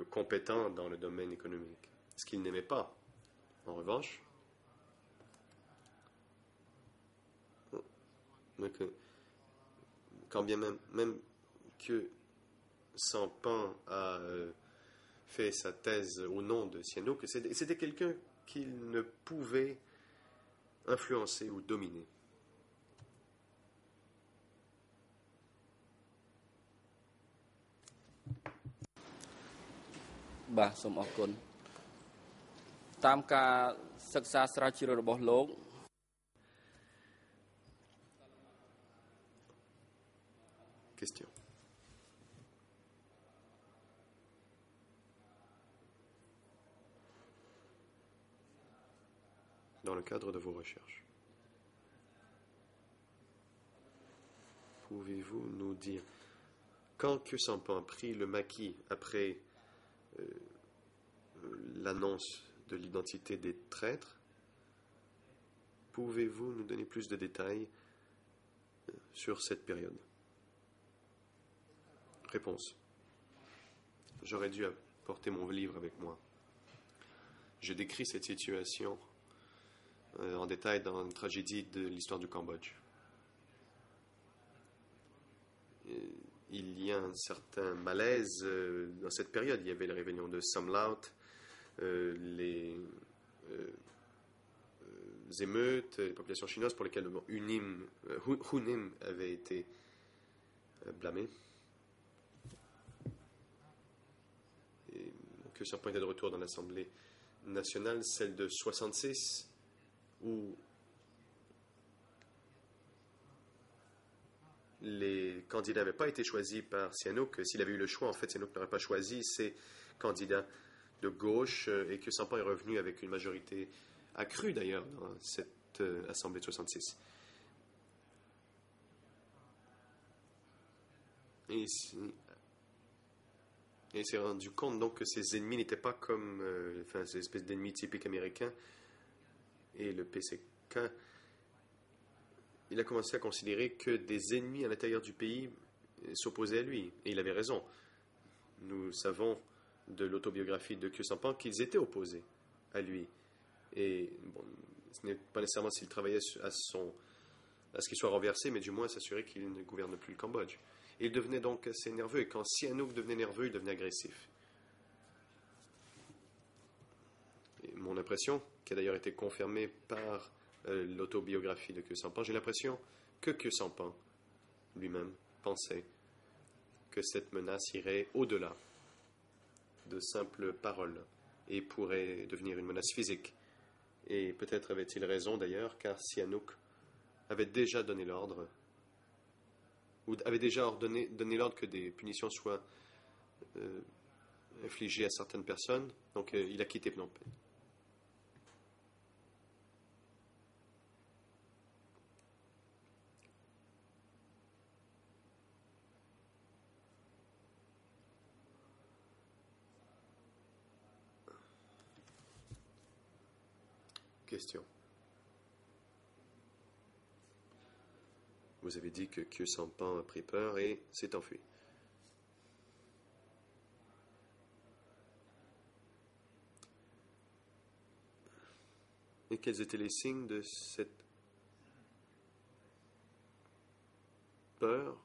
A: compétent dans le domaine économique. Ce qu'il n'aimait pas, en revanche, donc, quand bien même que Samphan a fait sa thèse au nom de Sihanouk, c'était quelqu'un qu'il ne pouvait influencer ou dominer.
D: Bah, សូមអរគុណតាមការសិក្សាស្រាវជ្រាវរបស់លោក
A: Question. Dans le cadre de vos recherches, pouvez-vous nous dire, quand Khieu Samphan prit le maquis après l'annonce de l'identité des traîtres, pouvez-vous nous donner plus de détails sur cette période? Réponse. J'aurais dû apporter mon livre avec moi. Je décris cette situation en détail dans une tragédie de l'histoire du Cambodge. Il y a un certain malaise dans cette période. Il y avait la rébellion de Samlaut, les émeutes, les populations chinoises pour lesquelles Hunim avait été blâmé. Que Samphan était de retour dans l'Assemblée nationale, celle de 66, où les candidats n'avaient pas été choisis par Sihanouk. S'il avait eu le choix, en fait, Sihanouk n'aurait pas choisi ses candidats de gauche et que Samphan est revenu avec une majorité accrue, d'ailleurs, dans cette Assemblée de 66. Et il s'est rendu compte donc que ses ennemis n'étaient pas comme ces espèces d'ennemis typiques américains. Et le PCK, il a commencé à considérer que des ennemis à l'intérieur du pays s'opposaient à lui. Et il avait raison. Nous savons de l'autobiographie de Khieu Samphan qu'ils étaient opposés à lui. Et bon, ce n'est pas nécessairement s'il travaillait à ce qu'il soit renversé, mais du moins s'assurer qu'il ne gouverne plus le Cambodge. Il devenait donc assez nerveux, et quand Sihanouk devenait nerveux, il devenait agressif. Et mon impression, qui a d'ailleurs été confirmée par l'autobiographie de Khieu Samphan, j'ai l'impression que Khieu Samphan lui-même pensait que cette menace irait au-delà de simples paroles et pourrait devenir une menace physique. Et peut-être avait-il raison d'ailleurs, car Sihanouk avait déjà donné l'ordre, ou avait déjà donné l'ordre que des punitions soient infligées à certaines personnes. Donc il a quitté Phnom Penh. Question. Vous avez dit que Khieu Samphan a pris peur et s'est enfui. Et quels étaient les signes de cette peur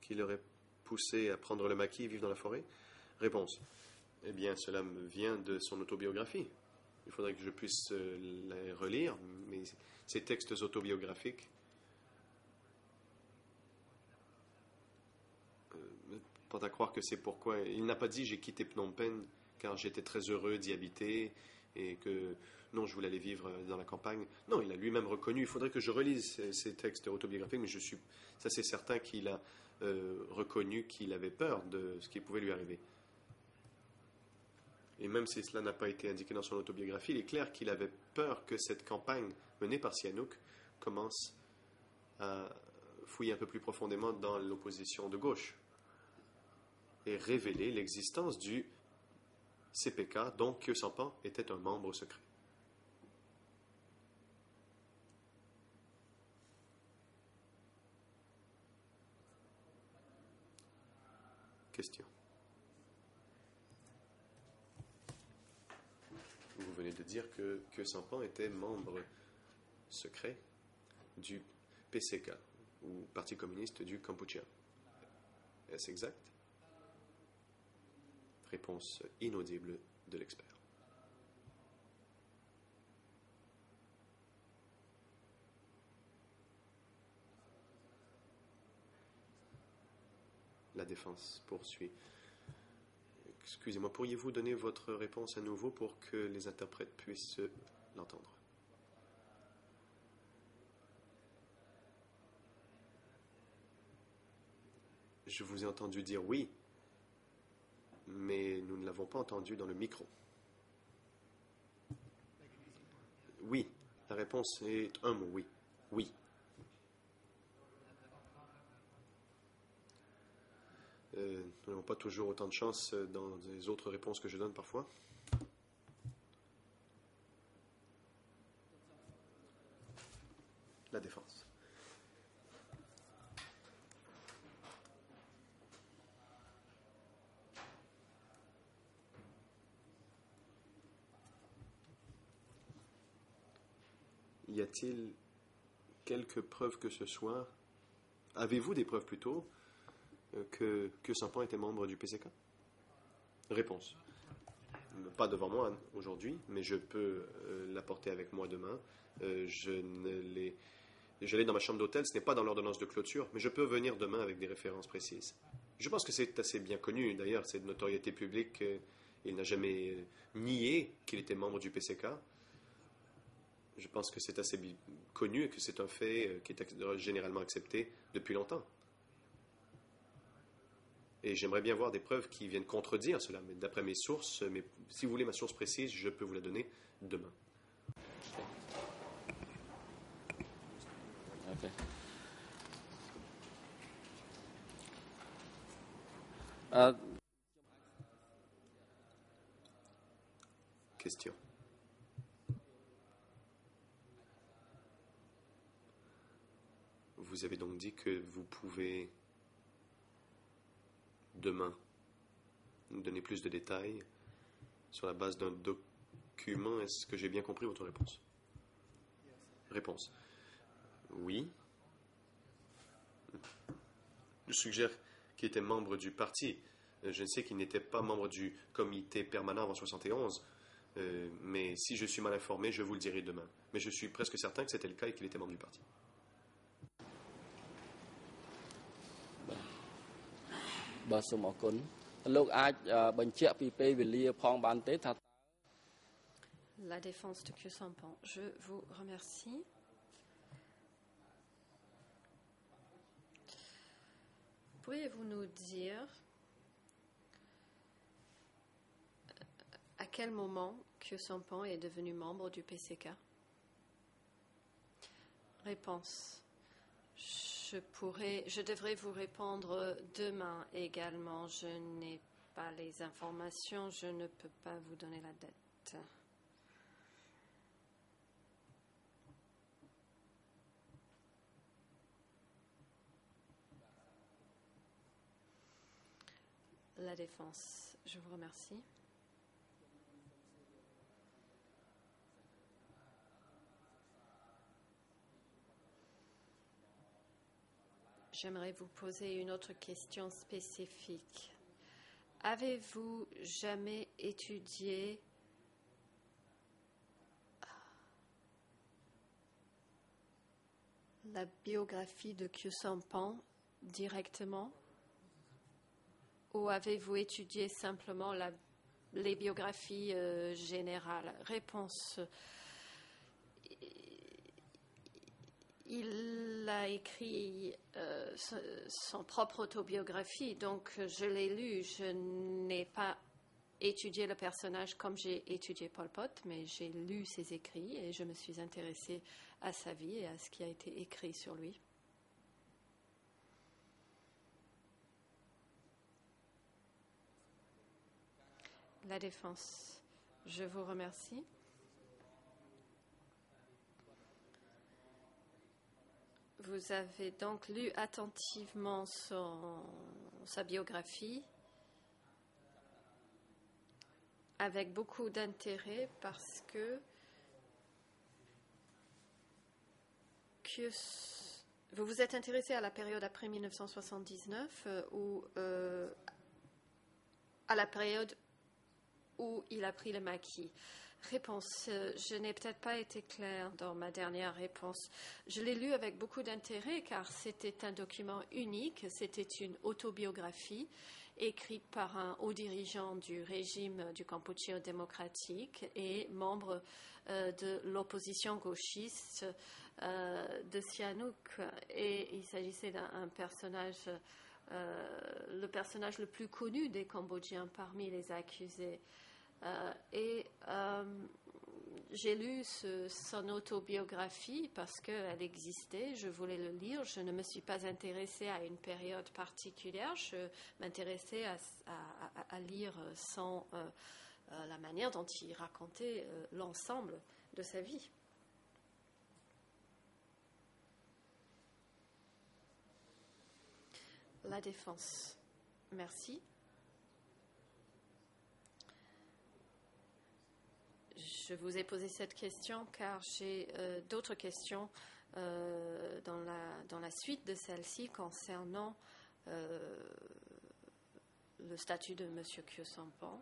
A: qui l'aurait poussé à prendre le maquis et vivre dans la forêt? Réponse. Eh bien, cela me vient de son autobiographie. Il faudrait que je puisse la relire, mais ces textes autobiographiques me portent à croire que c'est pourquoi. Il n'a pas dit j'ai quitté Phnom Penh car j'étais très heureux d'y habiter et que non, je voulais aller vivre dans la campagne. Non, il a lui-même reconnu. Il faudrait que je relise ces textes autobiographiques, mais ça c'est certain qu'il a reconnu qu'il avait peur de ce qui pouvait lui arriver. Et même si cela n'a pas été indiqué dans son autobiographie, il est clair qu'il avait peur que cette campagne menée par Sihanouk commence à fouiller un peu plus profondément dans l'opposition de gauche et révéler l'existence du CPK dont Khieu Samphan était un membre secret. Question. Vous venez de dire que Khieu Samphan était membre secret du PCK, ou Parti communiste du Kampuchea. Est-ce exact? Réponse inaudible de l'expert. La défense poursuit. Excusez-moi, pourriez-vous donner votre réponse à nouveau pour que les interprètes puissent l'entendre? Je vous ai entendu dire oui, mais nous ne l'avons pas entendu dans le micro. Oui, la réponse est un mot, oui. Oui. Nous n'avons pas toujours autant de chance dans les autres réponses que je donne parfois. La défense. Y a-t-il quelques preuves que ce soit? Avez-vous des preuves plutôt que Samphan était membre du PCK? Réponse. Pas devant moi aujourd'hui, mais je peux l'apporter avec moi demain. Je l'ai dans ma chambre d'hôtel, ce n'est pas dans l'ordonnance de clôture, mais je peux venir demain avec des références précises. Je pense que c'est assez bien connu, d'ailleurs, c'est de notoriété publique. Il n'a jamais nié qu'il était membre du PCK. Je pense que c'est assez connu et que c'est un fait qui est généralement accepté depuis longtemps. Et j'aimerais bien voir des preuves qui viennent contredire cela, mais d'après mes sources, mais si vous voulez ma source précise, je peux vous la donner demain.
D: Okay.
A: Question. Vous avez donc dit que vous pouvez demain nous donner plus de détails sur la base d'un document. Est-ce que j'ai bien compris votre réponse? Réponse. Oui. Je suggère qui était membre du parti. Je sais qu'il n'était pas membre du comité permanent avant 71, mais si je suis mal informé, je vous le dirai demain. Mais je suis presque certain que c'était le cas et qu'il était membre du parti.
D: បាទសូមអរគុណលោកអាចបញ្ជាក់ពីពេលវេលាផងបានទេថា
B: La défense de Khieu Samphan. Je vous remercie. Pourriez-vous nous dire à quel moment Khieu Samphan est devenu membre du PCK? Réponse. Je devrais vous répondre demain également. Je n'ai pas les informations, je ne peux pas vous donner la date. La défense. Je vous remercie. J'aimerais vous poser une autre question spécifique. Avez-vous jamais étudié la biographie de Khieu Samphan directement? Ou avez-vous étudié simplement les biographies générales? Réponse. Il a écrit son propre autobiographie, donc je l'ai lu. Je n'ai pas étudié le personnage comme j'ai étudié Pol Pot, mais j'ai lu ses écrits et je me suis intéressée à sa vie et à ce qui a été écrit sur lui. La défense. Je vous remercie. Vous avez donc lu attentivement sa biographie avec beaucoup d'intérêt parce que vous vous êtes intéressé à la période après 1979 ou à la période où il a pris le maquis. Réponse. Je n'ai peut-être pas été claire dans ma dernière réponse. Je l'ai lu avec beaucoup d'intérêt car c'était un document unique, c'était une autobiographie écrite par un haut dirigeant du régime du Kampuchea démocratique et membre de l'opposition gauchiste de Sihanouk. Et il s'agissait d'un personnage, le personnage le plus connu des Cambodgiens parmi les accusés. J'ai lu son autobiographie parce qu'elle existait, je voulais le lire, je ne me suis pas intéressée à une période particulière, je m'intéressais à lire la manière dont il racontait l'ensemble de sa vie. La défense. Merci. Je vous ai posé cette question car j'ai d'autres questions dans la suite de celle-ci concernant le statut de M. Khieu Samphan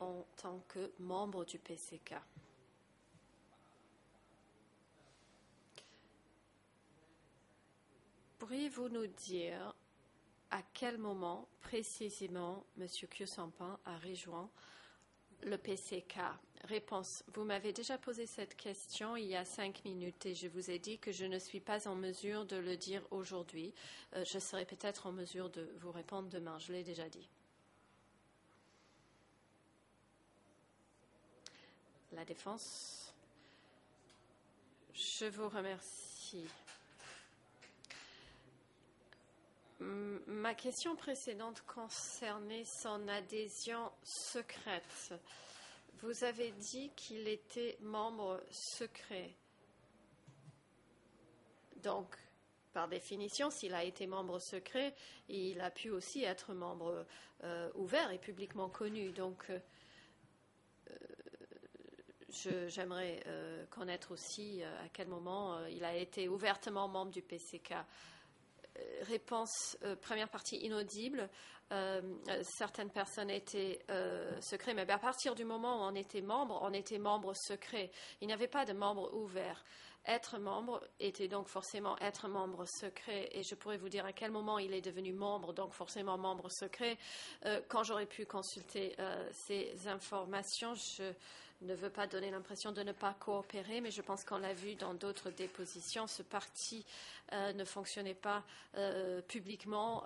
B: en tant que membre du PCK. Pourriez-vous nous dire à quel moment précisément M. Khieu Samphan a rejoint le PCK? Réponse. Vous m'avez déjà posé cette question il y a 5 minutes et je vous ai dit que je ne suis pas en mesure de le dire aujourd'hui. Je serai peut-être en mesure de vous répondre demain. Je l'ai déjà dit. La défense. Je vous remercie. Ma question précédente concernait son adhésion secrète. Vous avez dit qu'il était membre secret. Donc, par définition, s'il a été membre secret, il a pu aussi être membre ouvert et publiquement connu. Donc, j'aimerais connaître aussi à quel moment il a été ouvertement membre du PCK. Réponse, première partie inaudible. Certaines personnes étaient secrets, mais à partir du moment où on était membre secret. Il n'y avait pas de membre ouvert. Être membre était donc forcément être membre secret, et je pourrais vous dire à quel moment il est devenu membre, donc forcément membre secret. Quand j'aurais pu consulter ces informations, je ne veux pas donner l'impression de ne pas coopérer, mais je pense qu'on l'a vu dans d'autres dépositions, ce parti ne fonctionnait pas publiquement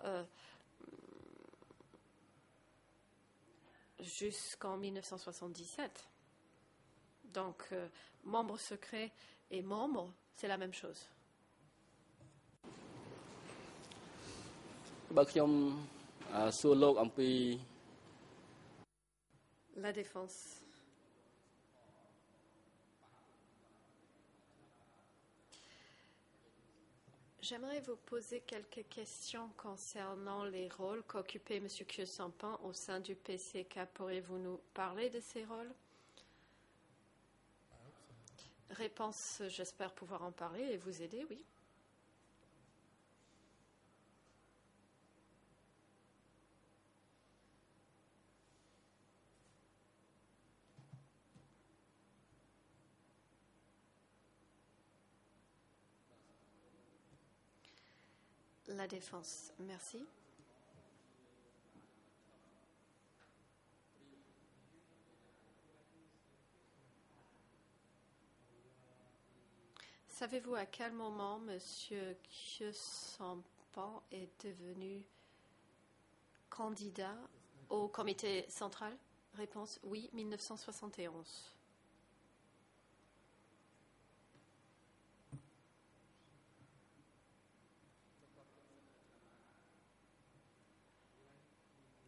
B: jusqu'en 1977. Donc, membre secret et membre, c'est la même chose.
D: បើខ្ញុំសួរលោកអំពី
B: La défense. J'aimerais vous poser quelques questions concernant les rôles qu'occupait M. Khieu-Samphan au sein du PCK. Pourriez-vous nous parler de ces rôles? Réponse, j'espère pouvoir en parler et vous aider, oui. La défense, merci. Savez-vous à quel moment M. Khieu-Samphan est devenu candidat au comité central? Réponse, oui, 1971.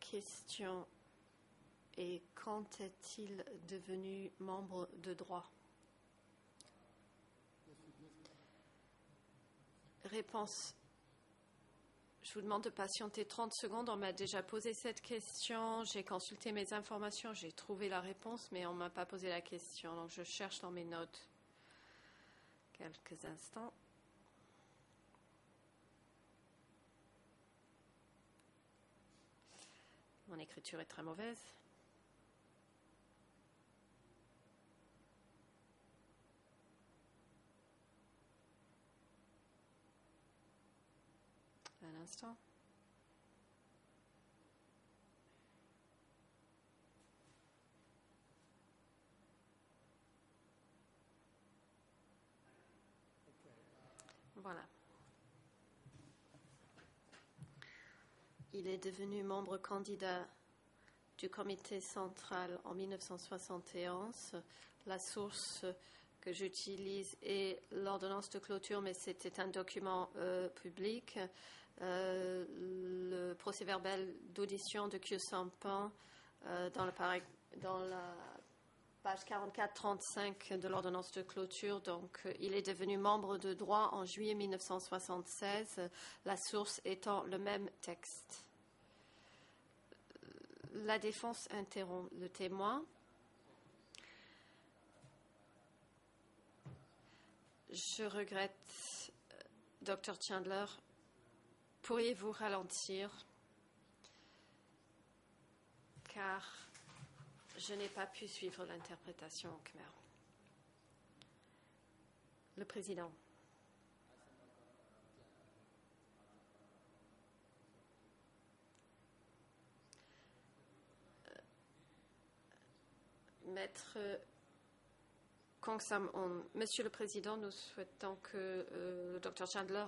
B: Question, et quand est-il devenu membre de droit? Réponse, je vous demande de patienter 30 secondes. On m'a déjà posé cette question. J'ai consulté mes informations. J'ai trouvé la réponse, mais on ne m'a pas posé la question. Donc, je cherche dans mes notes. Quelques instants. Mon écriture est très mauvaise. Un instant. Voilà. Il est devenu membre candidat du comité central en 1971. La source que j'utilise est l'ordonnance de clôture, mais c'était un document public. Le procès-verbal d'audition de Khieu-Samphan dans la page 44-35 de l'ordonnance de clôture. Donc, il est devenu membre de droit en juillet 1976, la source étant le même texte. La défense interrompt le témoin. Je regrette, Dr. Chandler, pourriez-vous ralentir? Car je n'ai pas pu suivre l'interprétation en khmer. Le président. Maître Kong Sam-on, Monsieur le Président, nous souhaitons que le Dr. Chandler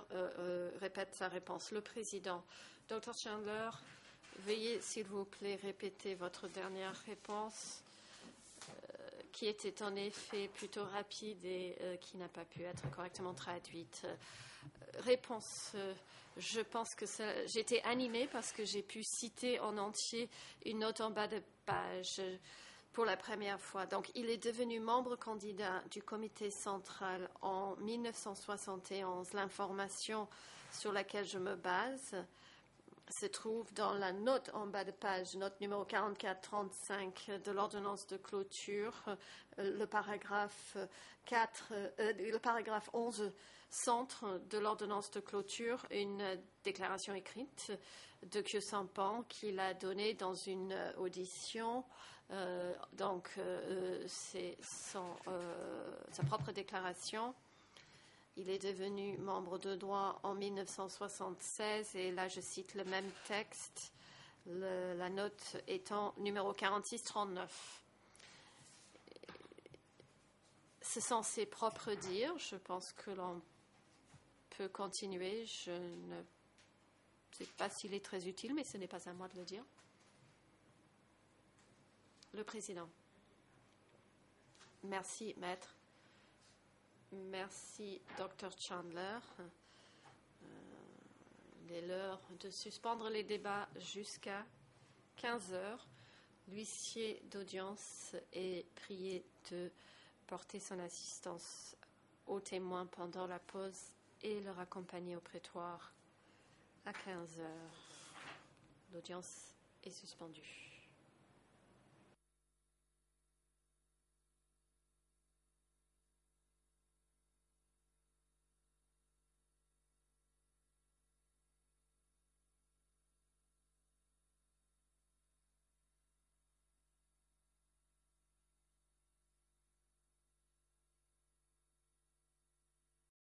B: répète sa réponse. Le Président. Dr. Chandler, veuillez, s'il vous plaît, répéter votre dernière réponse, qui était en effet plutôt rapide et qui n'a pas pu être correctement traduite. Réponse. Je pense que j'étais animée parce que j'ai pu citer en entier une note en bas de page pour la première fois. Donc, il est devenu membre candidat du comité central en 1971. L'information sur laquelle je me base se trouve dans la note en bas de page, note numéro 4435 de l'ordonnance de clôture, le paragraphe 11 centre de l'ordonnance de clôture, une déclaration écrite de Khieu Samphan qu'il a donnée dans une audition. C'est sa propre déclaration. Il est devenu membre de droit en 1976 et là je cite le même texte, la note étant numéro 4639. Ce sont ses propres dires, je pense que l'on peut continuer. Je ne sais pas s'il est très utile, mais ce n'est pas à moi de le dire. Le président. Merci, maître. Merci, Dr. Chandler. Il est l'heure de suspendre les débats jusqu'à 15 heures. L'huissier d'audience est prié de porter son assistance aux témoins pendant la pause et leur accompagner au prétoire à 15 heures. L'audience est suspendue.